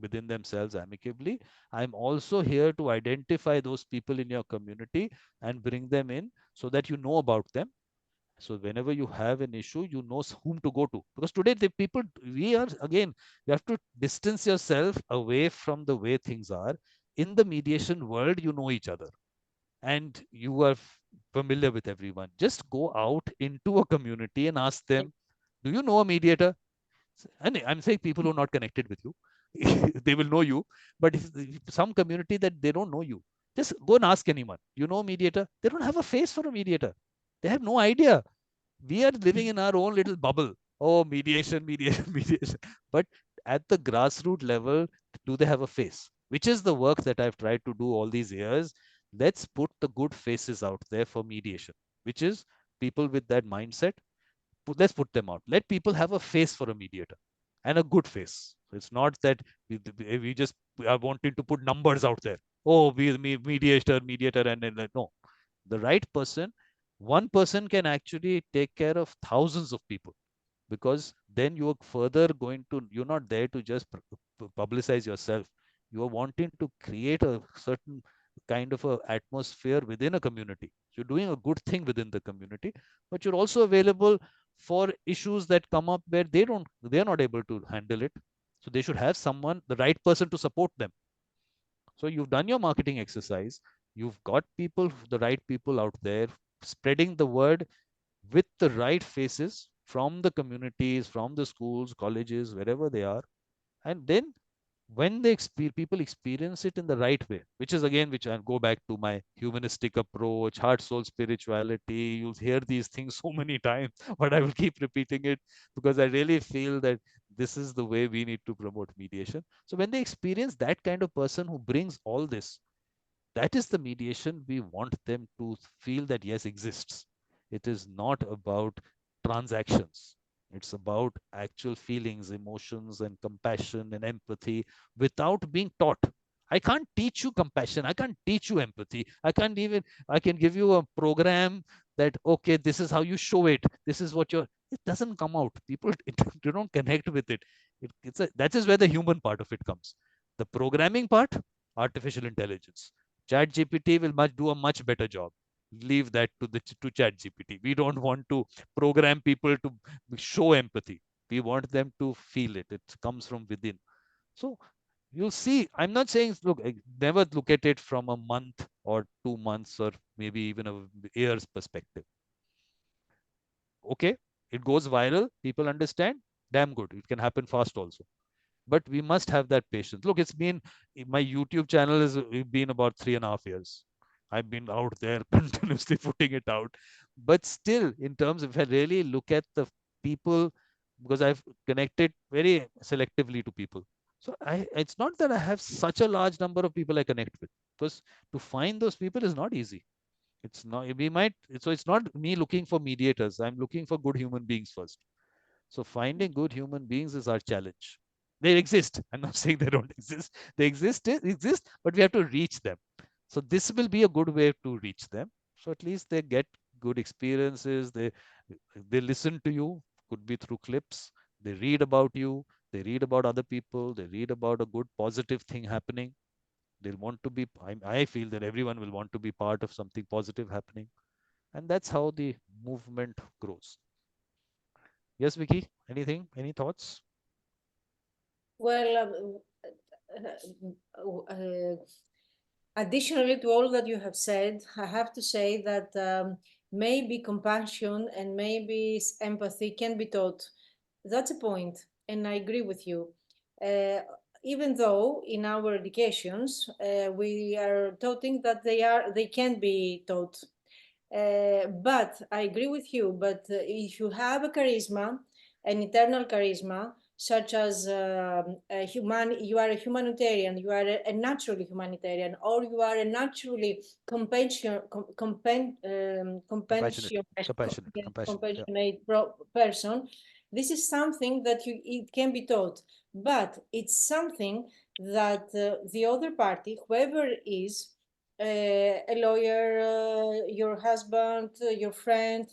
within themselves amicably. I'm also here to identify those people in your community and bring them in so that you know about them. So whenever you have an issue, you know whom to go to. Because today the people, we are, again, you have to distance yourself away from the way things are. In the mediation world, you know each other and you are familiar with everyone. Just go out into a community and ask them, do you know a mediator? And I'm saying people who are not connected with you, they will know you. But if some community that they don't know you, just go and ask anyone. You know a mediator? They don't have a face for a mediator. They have no idea. We are living in our own little bubble. Oh, mediation, mediation, mediation. But at the grassroots level, do they have a face? Which is the work that I've tried to do all these years. Let's put the good faces out there for mediation, which is people with that mindset. Let's put them out. Let people have a face for a mediator, and a good face. It's not that we just are wanting to put numbers out there. Oh, mediator, and then no, the right person, one person can actually take care of thousands of people, because then you're further going to, you're not there to just publicize yourself. You are wanting to create a certain kind of a atmosphere within a community. So you're doing a good thing within the community, but you're also available for issues that come up where they're not able to handle it. So they should have someone, the right person to support them. So you've done your marketing exercise. You've got people, the right people out there, spreading the word with the right faces from the communities, from the schools, colleges, wherever they are. And then when they people experience it in the right way, which is again, which I go back to my humanistic approach, heart, soul, spirituality. You'll hear these things so many times, but I will keep repeating it because I really feel that this is the way we need to promote mediation. So when they experience that kind of person who brings all this, that is the mediation we want them to feel that yes exists. It is not about transactions. It's about actual feelings, emotions, and compassion and empathy without being taught. I can't teach you compassion. I can't teach you empathy. I can give you a program that, okay, this is how you show it. This is what you're, it doesn't come out. People they don't connect with it. That is where the human part of it comes. The programming part, artificial intelligence. Chat GPT will do a much better job. Leave that to Chat GPT. We don't want to program people to show empathy. We want them to feel it. It comes from within. So you'll see. I'm not saying look. Never look at it from a month or 2 months or maybe even a year's perspective. Okay, it goes viral. People understand. Damn good. It can happen fast also, but we must have that patience. Look, it's been, my YouTube channel has been about 3.5 years. I've been out there continuously putting it out, but still, in terms, if I really look at the people, because I've connected very selectively to people, so it's not that I have such a large number of people I connect with, because to find those people is not easy. It's not, we might, so it's not me looking for mediators. I'm looking for good human beings first. So finding good human beings is our challenge. They exist. I'm not saying they don't exist. They exist, but we have to reach them. So this will be a good way to reach them. So at least they get good experiences. They listen to you. Could be through clips. They read about you. They read about other people. They read about a good positive thing happening. They'll want to be. I feel that everyone will want to be part of something positive happening, and that's how the movement grows. Yes, Vicky. Anything? Any thoughts? Well, additionally to all that you have said, I have to say that maybe compassion and maybe empathy can be taught. That's a point, and I agree with you. Uh, Even though in our educations we are taught that they can be taught, but I agree with you. But if you have a charisma, an internal charisma, such as you are a humanitarian, you are a naturally humanitarian, or you are a naturally Compassionate, compassionate, compassionate. Yeah. compassionate person. This is something that it can be taught, but it's something that the other party, whoever is, a lawyer, your husband, your friend,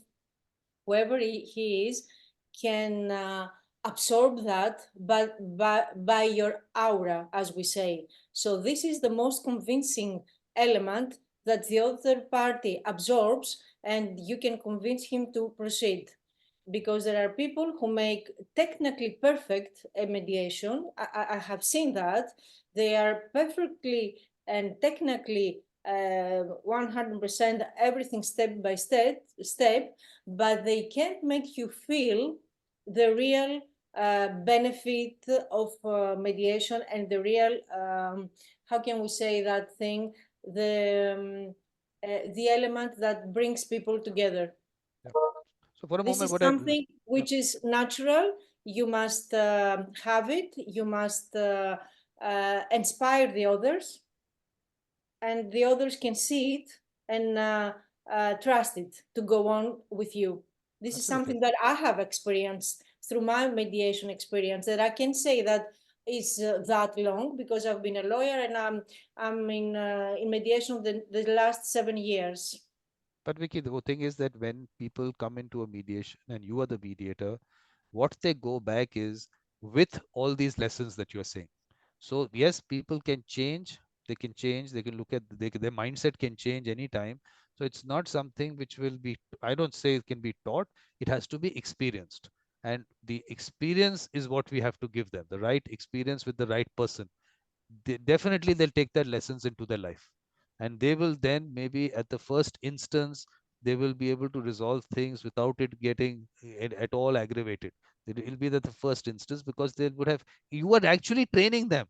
whoever he is, can absorb that by your aura, as we say. So this is the most convincing element that the other party absorbs, and you can convince him to proceed. Because there are people who make technically perfect a mediation. I have seen that. They are perfectly and technically 100% everything step by step, but they can't make you feel the real benefit of mediation and the real, how can we say that thing, the element that brings people together. Yeah. So for a This moment, is what I, something yeah, which is natural. You must have it. You must inspire the others, and the others can see it and trust it to go on with you. This is absolutely. something that I have experienced through my mediation experience, that I can say that is that long, because I've been a lawyer and I'm in mediation the last 7 years. But Vicky, the thing is that when people come into a mediation and you are the mediator, what they go back is with all these lessons that you're saying. So yes, people can change. They can change. They can look at their mindset can change anytime. So it's not something which will be. I don't say it can be taught. It has to be experienced, and the experience is what we have to give them. The right experience with the right person. Definitely they'll take their lessons into their life, and they will then maybe at the first instance they will be able to resolve things without it getting at all aggravated. It will be that the first instance because they would have, you are actually training them.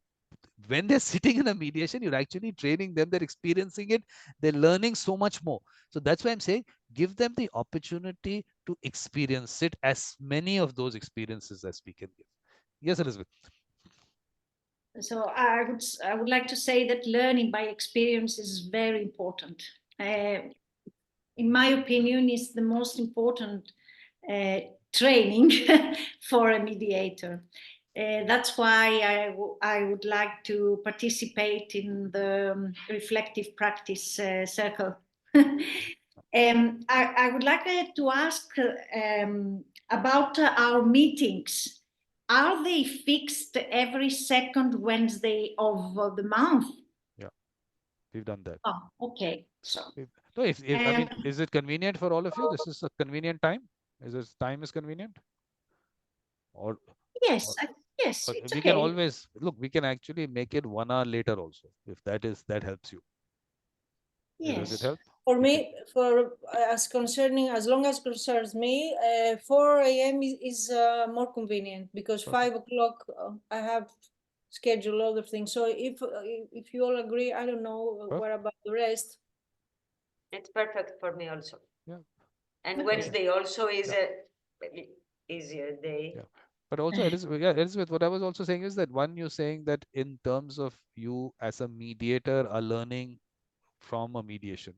when they're sitting in a mediation, you're actually training them, they're experiencing it, they're learning so much more. So that's why I'm saying, give them the opportunity to experience it, as many of those experiences as we can give. Yes, Elizabeth. So I would like to say that learning by experience is very important. In my opinion, is the most important training for a mediator. That's why I would like to participate in the reflective practice circle. I would like to ask about our meetings. Are they fixed every second Wednesday of the month? Yeah, we've done that. Oh, okay. So, No, if I mean, is it convenient for all of you? This is a convenient time. Is this time is convenient? Or, yes, or yes, it's we can okay. always look. We can actually make it 1 hour later also, if that helps you. Does it Yes. help? For We can, me, as long as concerns me, 4 a.m. is more convenient because okay. 5 o'clock I have scheduled other things. So if you all agree, I don't know Perfect. what about the rest. It's perfect for me also. Yeah. And Okay. Wednesday also is Yeah. a easier day. Yeah. But also, Elizabeth, yeah, Elizabeth, what I was also saying is that one, you're saying that in terms of you as a mediator are learning from a mediation.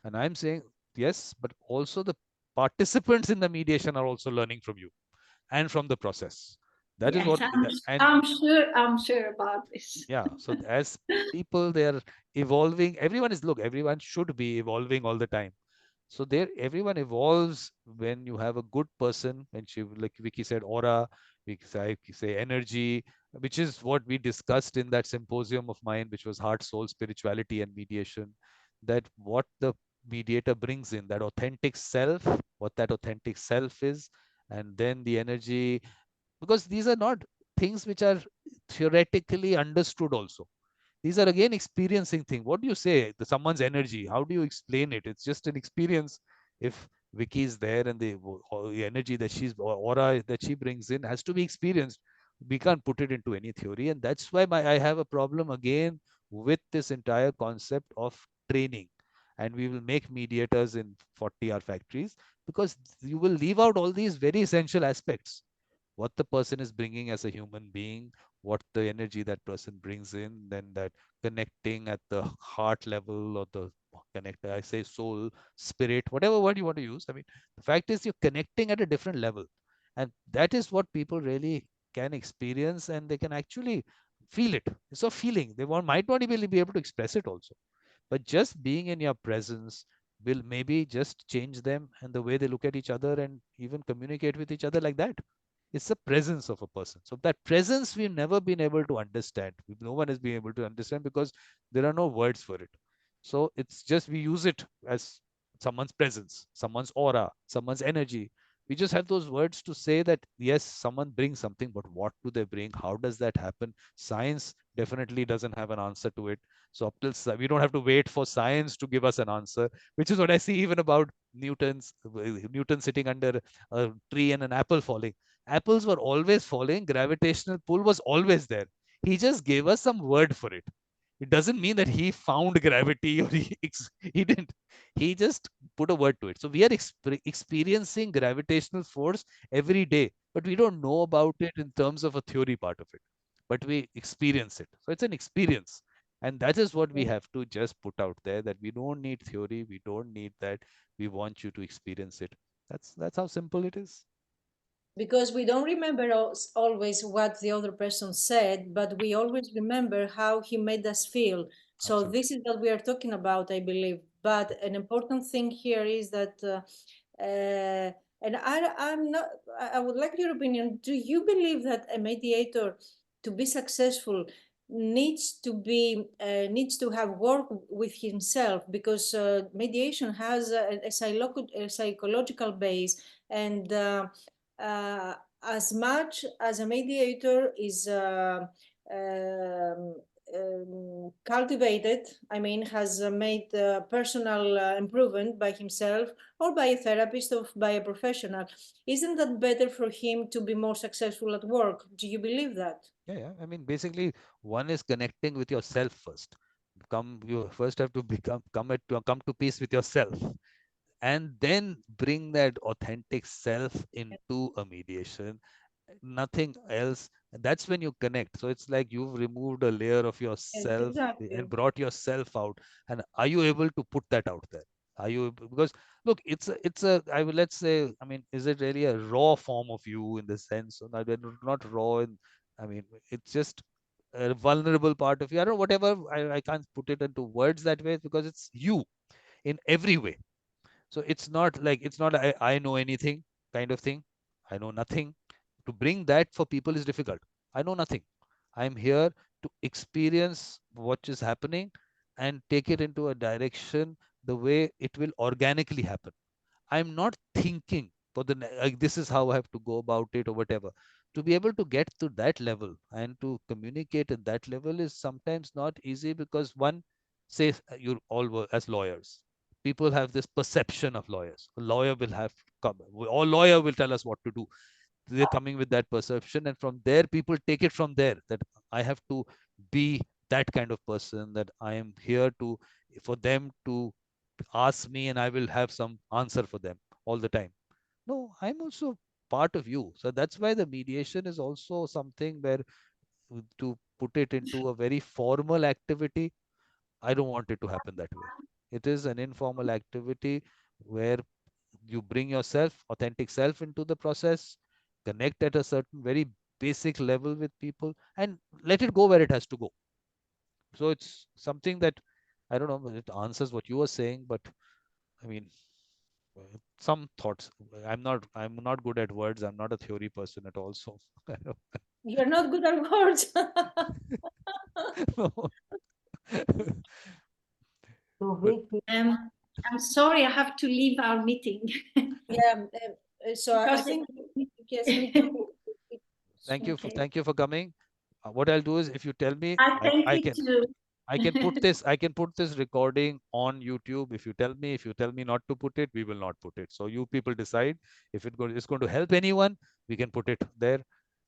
And I'm saying, yes, but also the participants in the mediation are also learning from you and from the process. That is Yes, what, and I'm sure about this. yeah, so as people, they're evolving. Everyone is, look, everyone should be evolving all the time. So there, everyone evolves when you have a good person, when she, like Vicky said, aura, we say energy, which is what we discussed in that symposium of mine, which was heart, soul, spirituality, and mediation. That what the mediator brings in, that authentic self, what that authentic self is, and then the energy, because these are not things which are theoretically understood also. These are again experiencing thing. What do you say? Someone's energy. How do you explain it? It's just an experience. If Vicky is there and the energy that she's aura that she brings in has to be experienced. We can't put it into any theory, and that's why I have a problem again with this entire concept of training. And we will make mediators in 40-hour factories because you will leave out all these very essential aspects, what the person is bringing as a human being, what the energy that person brings in, then that connecting at the heart level or the connect, I say soul, spirit, whatever word you want to use. I mean, the fact is you're connecting at a different level. And that is what people really can experience, and they can actually feel it. It's a feeling. They might not even be able to express it also. But just being in your presence will maybe just change them and the way they look at each other and even communicate with each other like that. It's the presence of a person. So that presence we've never been able to understand. No one has been able to understand because there are no words for it. So it's just we use it as someone's presence, someone's aura, someone's energy. We just have those words to say that yes, someone brings something, but what do they bring? How does that happen? Science definitely doesn't have an answer to it. So up till we don't have to wait for science to give us an answer, which is what I see even about Newton sitting under a tree and an apple falling. Apples were always falling, gravitational pull was always there. He just gave us some word for it. It doesn't mean that he found gravity or he didn't. He just put a word to it. So we are experiencing gravitational force every day, but we don't know about it in terms of a theory part of it, but we experience it. So it's an experience. And that is what we have to just put out there, that we don't need theory. We don't need that. We want you to experience it. That's how simple it is. Because we don't remember always what the other person said, but we always remember how he made us feel. So Absolutely. this is what we are talking about, I believe. But an important thing here is that, and I'm not. I would like your opinion. Do you believe that a mediator, to be successful, needs to have work with himself? Because mediation has a psychological base, and as much as a mediator is cultivated, I mean, has made personal improvement by himself or by a therapist or by a professional, isn't that better for him to be more successful at work? Do you believe that? Yeah. I mean, basically, one is connecting with yourself first. You first have to come to peace with yourself, and then bring that authentic self into a mediation. Nothing else. That's when you connect. So it's like you've removed a layer of Yes, yourself and exactly. brought yourself out. And are you able to put that out there? Are you because look, it's a I will let's say, I mean, is it really a raw form of you in the sense? Or not raw in, I mean, it's just a vulnerable part of you. I don't know, whatever. I can't put it into words that way because it's you in every way. So it's not I know anything kind of thing. I know nothing. To bring that for people is difficult. I know nothing. I'm here to experience what is happening and take it into a direction the way it will organically happen. I'm not thinking for like, this is how I have to go about it or whatever. To be able to get to that level and to communicate at that level is sometimes not easy because one says you all work as lawyers. People have this perception of lawyers. A lawyer will have come, all lawyer will tell us what to do. They're coming with that perception, and from there, people take it from there that I have to be that kind of person, that I am here to for them to ask me and I will have some answer for them all the time. No, I'm also part of you. So that's why the mediation is also something where to put it into a very formal activity, I don't want it to happen that way. It is an informal activity where you bring yourself, authentic self into the process, connect at a certain very basic level with people, and let it go where it has to go. So it's something that I don't know, it answers what you were saying, but I mean, some thoughts. I'm not good at words. I'm not a theory person at all. So You're not good at words. no. So But Vicky, I'm sorry, I have to leave our meeting Yeah, so I because think, yes, me too. okay. thank you for coming. What I'll do is, if you tell me, I thank I you can too. I can put this recording on YouTube. If you tell me not to put it, we will not put it. So you people decide if it's going to help anyone, we can put it there,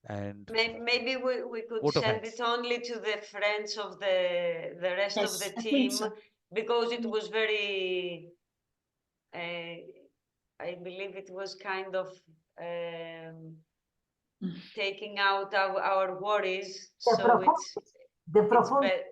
and maybe we could vote of send it hands. only to the friends of the rest of the Yes, I think team so. because it was very I believe it was kind of taking out our worries. So The it's profound, better.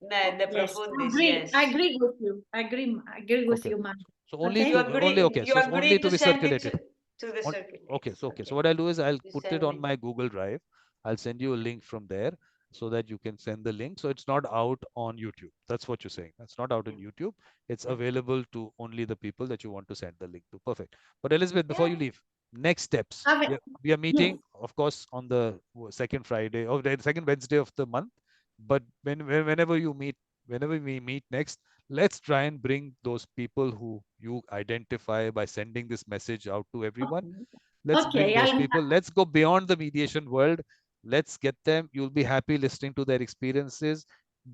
The Yes, profundis, agree. I yes. agree with you. I agree with Okay. you, man. So Okay. only okay. You So it's only agree to to be send it circulated. to the On, circuit. okay, Yes, so okay. So okay. what I'll do is I'll You put it send on me. my Google Drive. I'll send you a link from there so that you can send the link. So it's not out on YouTube. That's what you're saying. It's not out on Mm, YouTube. It's mm. available to only the people that you want to send the link to. Perfect. But Elizabeth, before Yeah. you leave, next steps. Have it. We are Yes. meeting, of course, on the second Friday or the second Wednesday of the month. But whenever we meet next, let's try and bring those people who you identify by sending this message out to everyone. Let's bring Okay. those people. Let's go beyond the mediation world. Let's get them. You'll be happy listening to their experiences.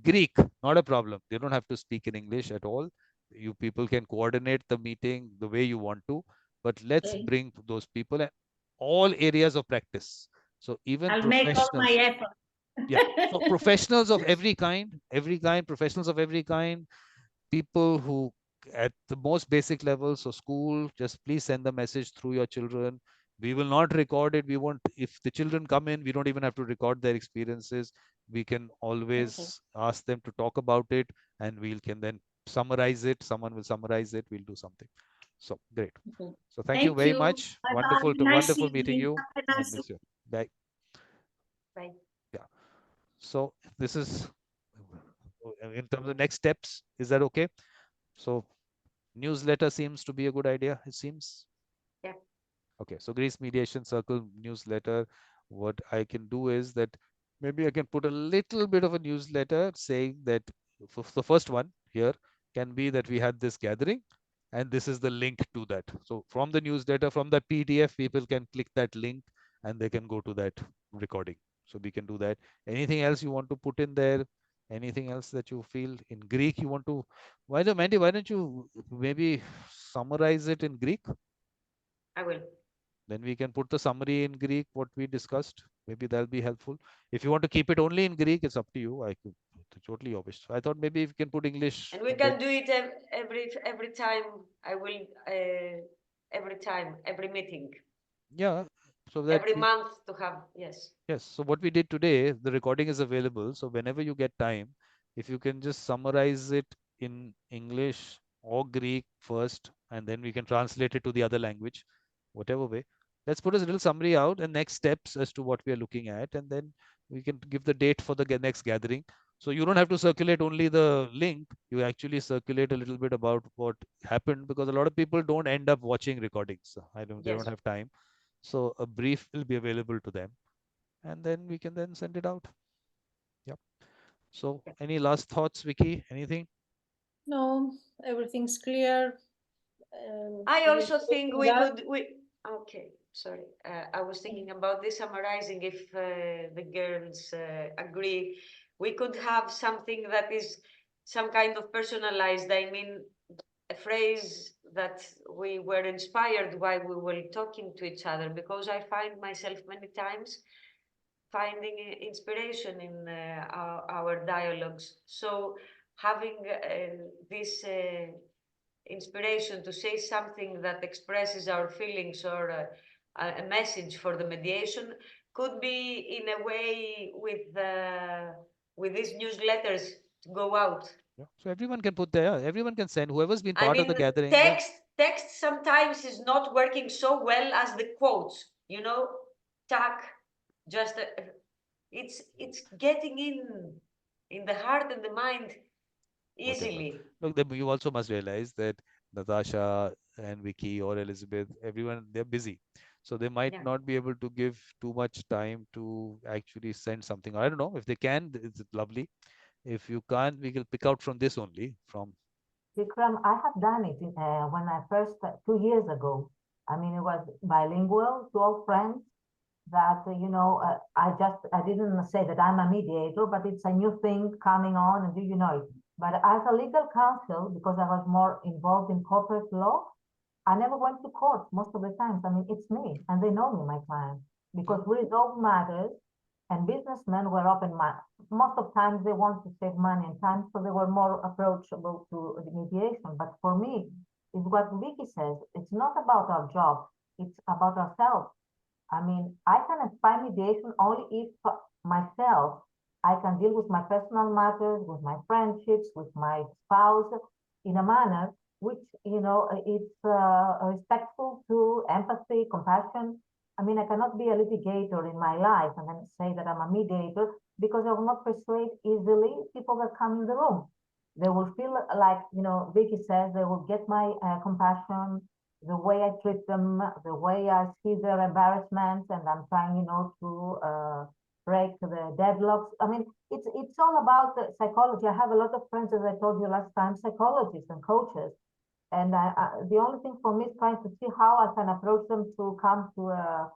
Greek, not a problem. They don't have to speak in English at all. You people can coordinate the meeting the way you want to, but let's Okay. bring those people and all areas of practice. So even I'll make all my professionals, yeah. So effort. professionals of every kind, professionals of every kind, people who at the most basic level, so school, just please send the message through your children. We will not record it. We won't, if the children come in, we don't even have to record their experiences. We can Okay. always ask them to talk about it, and we can then summarize it. Someone will summarize it. We'll do something. So great. Okay. So thank you Thank very you. much. Bye bye. Nice Wonderful meeting evening. you, Have a and nice miss you. Bye. Bye. Yeah. So this is in terms of next steps. Is that okay? So newsletter seems to be a good idea, it seems. Yeah. Okay, so Greece Mediation Circle newsletter. What I can do is that maybe I can put a little bit of a newsletter saying that the first one here can be that we had this gathering and this is the link to that. So from the newsletter, from the PDF, people can click that link and they can go to that recording. So we can do that. Anything else you want to put in there? Anything else that you feel in Greek you want to? Mandy, why don't you maybe summarize it in Greek? I will. Then we can put the summary in Greek, what we discussed. Maybe that'll be helpful. If you want to keep it only in Greek, it's up to you. I could totally your wish. So I thought maybe if you can put English. And we can do it every time. I will every time, every meeting. Yeah. So that every month to have, yes. Yes. So what we did today, the recording is available. So whenever you get time, if you can just summarize it in English or Greek first, and then we can translate it to the other language, whatever way. Let's put a little summary out and next steps as to what we are looking at, and then we can give the date for the next gathering. So you don't have to circulate only the link. You actually circulate a little bit about what happened, because a lot of people don't end up watching recordings. They don't have time. So a brief will be available to them, and then we can then send it out. Yep. So any last thoughts, Vicky? Anything? No, everything's clear. I also think okay, sorry. I was thinking about this summarizing, if the girls agree, we could have something that is some kind of personalized, I mean, a phrase that we were inspired while we were talking to each other, because I find myself many times finding inspiration in our dialogues. So having this inspiration to say something that expresses our feelings, or a message for the mediation, could be in a way with these newsletters to go out. Yeah. So everyone can put there. Everyone can send. Whoever's been part of the gathering. Text sometimes is not working so well as the quotes. Tag, just it's getting in the heart and the mind easily. Look, you also must realize that Natasha and Vicky or Elizabeth, everyone, they're busy. So they might not be able to give too much time to actually send something. I don't know. If they can, it's lovely. If you can't, we will pick out from this only. Vikram, I have done it when I first, 2 years ago. I mean, it was bilingual, 12 friends that, I didn't say that I'm a mediator, but it's a new thing coming on, and do you know it? But as a legal counsel, because I was more involved in corporate law, I never went to court most of the times. I mean, it's me, and they know me, my clients, because we resolve matters, and businessmen were open minded. Most of times they want to save money and time, so they were more approachable to the mediation. But for me, is what Vicky says. It's not about our job; it's about ourselves. I mean, I can find mediation only if myself, I can deal with my personal matters, with my friendships, with my spouse, in a manner which, it's respectful to empathy, compassion. I mean, I cannot be a litigator in my life and then say that I'm a mediator, because I will not persuade easily people that come in the room. They will feel like, Vicky says, they will get my compassion, the way I treat them, the way I see their embarrassments, and I'm trying, to break the deadlocks. I mean, it's all about the psychology. I have a lot of friends, as I told you last time, psychologists and coaches. And the only thing for me is trying to see how I can approach them to come to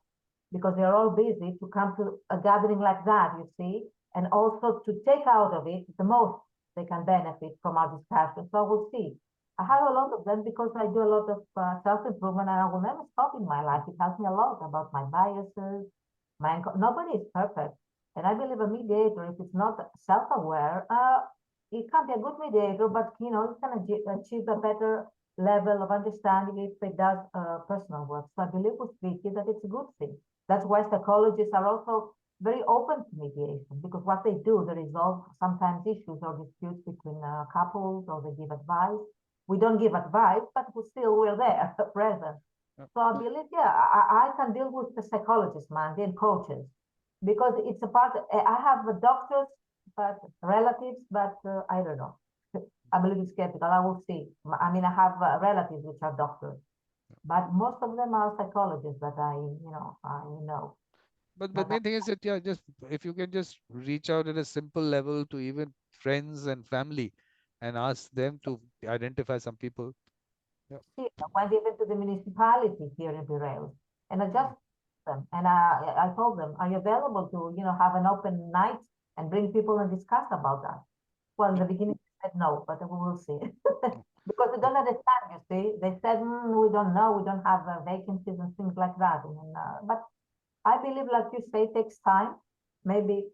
because they're all busy, to come to a gathering like that, you see, and also to take out of it the most they can benefit from our discussion. So we'll see. I have a lot of them because I do a lot of self-improvement, and I will never stop in my life. It helps me a lot about my biases. Nobody is perfect. And I believe a mediator, if it's not self-aware, it can be a good mediator, but, it can achieve a better level of understanding if it does personal work. So I believe with Vicky that it's a good thing. That's why psychologists are also very open to mediation, because what they do, they resolve sometimes issues or disputes between couples, or they give advice. We don't give advice, but we're there, present. So I believe, I can deal with the psychologists, man, and coaches, because it's a part. I have doctors, but relatives, but I don't know. I'm a little skeptical. I will see. I mean, I have relatives which are doctors, but most of them are psychologists that I know. But the main thing is that, just if you can just reach out at a simple level to even friends and family, and ask them to identify some people. Yeah. See, I went even to the municipality here in Piraeus, and I just them, and I told them, are you available to have an open night and bring people and discuss about that? Well, in the beginning, I said no, but we will see. Because they don't understand, you see. They said, we don't know, we don't have vacancies and things like that. But I believe, like you say, it takes time. Maybe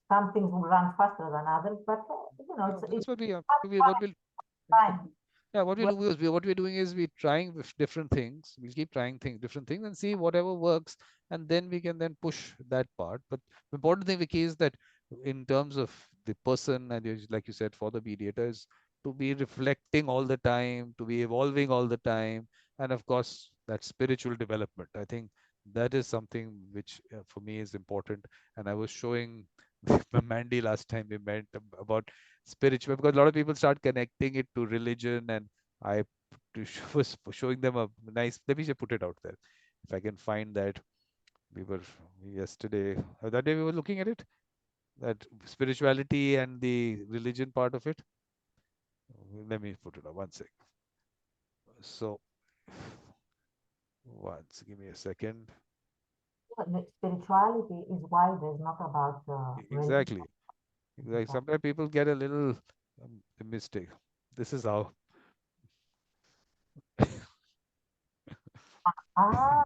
some things will run faster than others, but That's it's what what we'll time. yeah, what we'll Well, do is what we're doing is we're trying with different things. We'll keep trying different things and see whatever works, and then we can then push that part. But the important thing, Vicky, is that in terms of the person, and like you said, for the mediator is to be reflecting all the time, to be evolving all the time, and of course that spiritual development. I think that is something which for me is important. And I was showing Mandy last time we met about spiritual, because a lot of people start connecting it to religion, and I was showing them a nice, let me just put it out there if I can find that. We were yesterday, that day we were looking at it, that spirituality and the religion part of it. Let me put it up one sec. So once, give me a second. spirituality is why there's not about religion. Exactly. Sometimes people get a little mistake. This is how. Ah,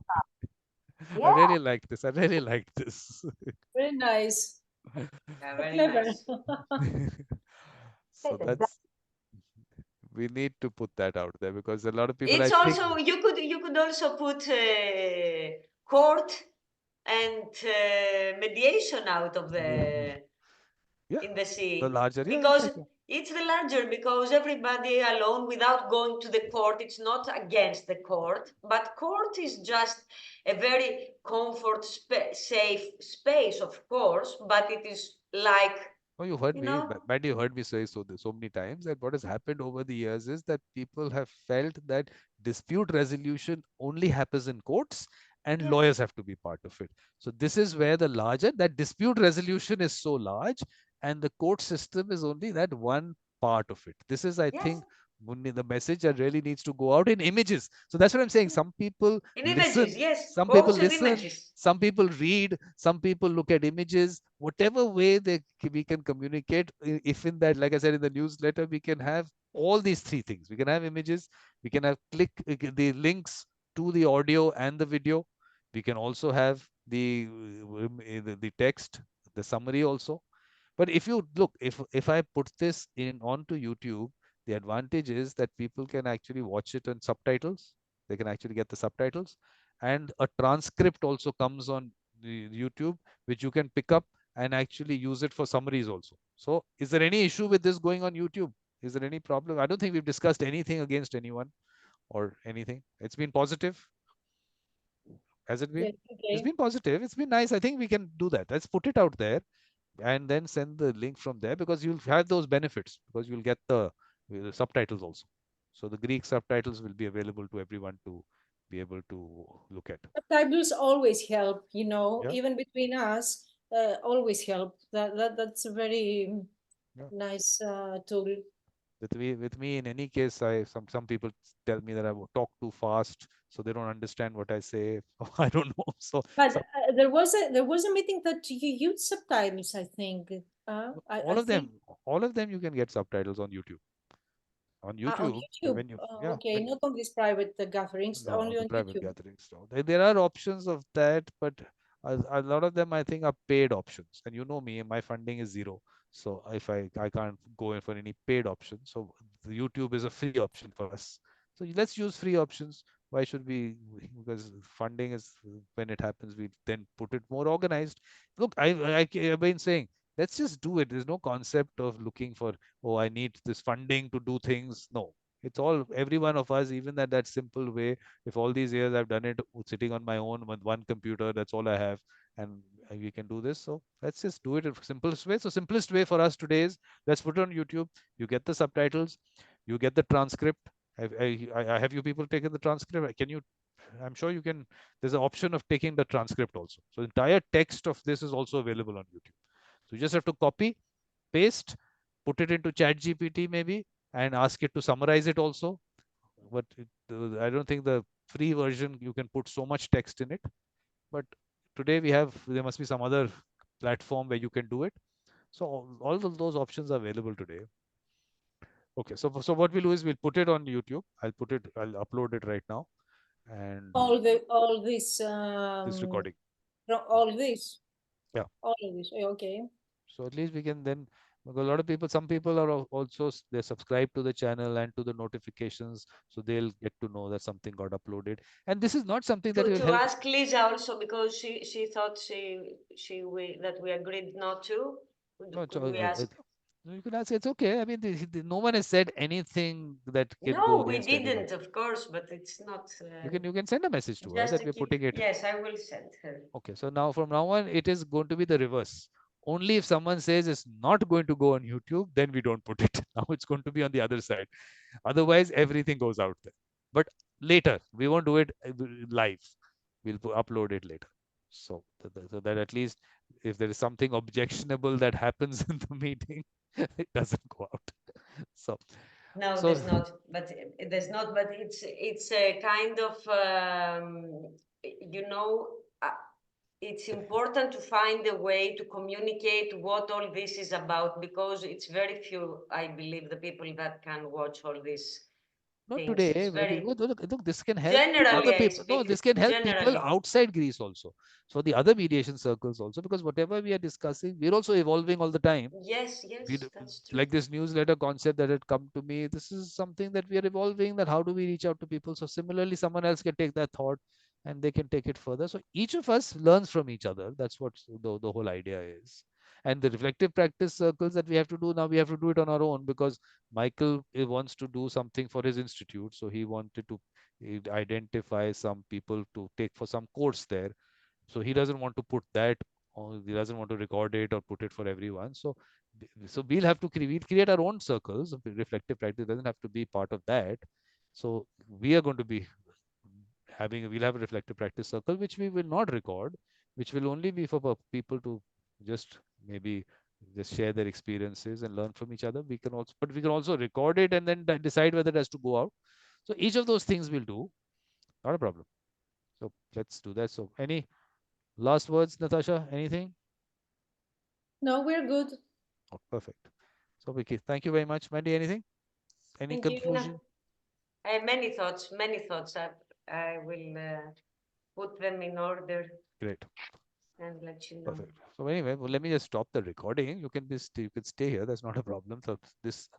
I yeah. really like this. I really like this. Very nice. Yeah, So very clever. nice. So that's, we need to put that out there, because a lot of people, It's I think, also you could also put court and mediation out of the yeah, in the the sea, larger, yeah, because exactly. it's the larger, because everybody alone without going to the court, it's not against the court, but court is just a very safe space, of course, but it is like, Oh, you heard you me, know, but you heard me say so many times that what has happened over the years is that people have felt that dispute resolution only happens in courts and yeah, lawyers have to be part of it. So this is where the larger, that dispute resolution is so large, and the court system is only that one part of it. This is, I yes, think, the message that really needs to go out in images. So that's what I'm saying. Some people in listen, images, yes, some people quotes and listen, images. some people read, some people look at images, whatever way we can communicate. If in that, like I said in the newsletter, we can have all these three things. We can have images, we can have the links to the audio and the video. We can also have the text, the summary also. But if you look, if I put this in onto YouTube, the advantage is that people can actually watch it on subtitles. They can actually get the subtitles, and a transcript also comes on the YouTube, which you can pick up and actually use it for summaries also. So, is there any issue with this going on YouTube? Is there any problem? I don't think we've discussed anything against anyone or anything. It's been positive. Has it been? Yes, It's okay. been positive. It's been nice. I think we can do that. Let's put it out there and then send the link from there, because you'll have those benefits, because you'll get the subtitles also. So the Greek subtitles will be available to everyone to be able to look at. Subtitles always help, Yeah, even between us, always help. That's a very yeah. nice tool. With me, in any case, some people tell me that I will talk too fast, so they don't understand what I say. I don't know. So But some, there was a meeting that you used subtitles, I think. I all of think them, all of them, you can get subtitles on YouTube. On on YouTube, YouTube. when you, yeah, Okay, not on these private gatherings, no, only the on private YouTube. gatherings. No. There are options of that, but a lot of them I think are paid options. And you know me, my funding is zero. So if I can't go in for any paid option. So the YouTube is a free option for us. So let's use free options. Why should we? Because funding is, when it happens, we then put it more organized. Look, I've been saying, let's just do it. There's no concept of looking for, oh, I need this funding to do things. No, it's all, every one of us, even that simple way. If all these years I've done it sitting on my own with one computer, that's all I have, and we can do this. So let's just do it in simplest way. So simplest way for us today is, let's put it on YouTube. You get the subtitles, you get the transcript. I have you people taken the transcript? Can you? I'm sure you can. There's an option of taking the transcript also. So the entire text of this is also available on YouTube. So you just have to copy, paste, put it into Chat GPT maybe, and ask it to summarize it also. But I don't think the free version you can put so much text in it. But today there must be some other platform where you can do it. So all of those options are available today. Okay, so what we'll do is we'll put it on YouTube. I'll upload it right now, and All this this recording. all this. Yeah. All of this. Okay. So at least we can then, because a lot of people, some people are also they subscribe to the channel and to the notifications, so they'll get to know that something got uploaded. And this is not something that will To help. ask Lisa also, because she thought that we agreed not to. No, Could we ask? you can ask. It's okay. I mean, no one has said anything that can No, go we against anyone. didn't, of course, but it's not. You can send a message to her Just that to we're keep. putting it. Yes, I will send her. Okay, so now from now on, it is going to be the reverse. Only if someone says it's not going to go on YouTube, then we don't put it. Now it's going to be on the other side. Otherwise, everything goes out there. But later, we won't do it live. We'll upload it later. So that at least if there is something objectionable that happens in the meeting, it doesn't go out. So No, so there's not. But there's not. But it's a kind of you know. It's important to find a way to communicate what all this is about, because it's very few, I believe, the people that can watch all these not things. today. It's I mean, very look, this can help generally, other I people. No, speak this can help people generally. outside Greece also. So the other mediation circles also, because whatever we are discussing, we're also evolving all the time. Yes, We that's true. like this newsletter concept that had come to me. This is something that we are evolving. That how do we reach out to people? So similarly, someone else can take that thought and they can take it further. So each of us learns from each other. That's what the whole idea is. And the reflective practice circles that we have to do now, we have to do it on our own, because Michael wants to do something for his institute. So he wanted to identify some people to take for some course there. So he doesn't want to put that, or he doesn't want to record it or put it for everyone. So we'll have to create our own circles. Reflective practice doesn't have to be part of that. So we are going to be we'll have a reflective practice circle, which we will not record, which will only be for people to just maybe just share their experiences and learn from each other. But we can also record it and then decide whether it has to go out. So each of those things we'll do, not a problem. So let's do that. So any last words, Natasha? Anything? No, we're good. Oh, perfect. So Vicky, thank you very much. Mandy, anything? Any Thank you. conclusion? Many thoughts, many thoughts. I will put them in order Great. and let you know. Perfect. So anyway, well, let me just stop the recording. You can stay here. That's not a problem. So this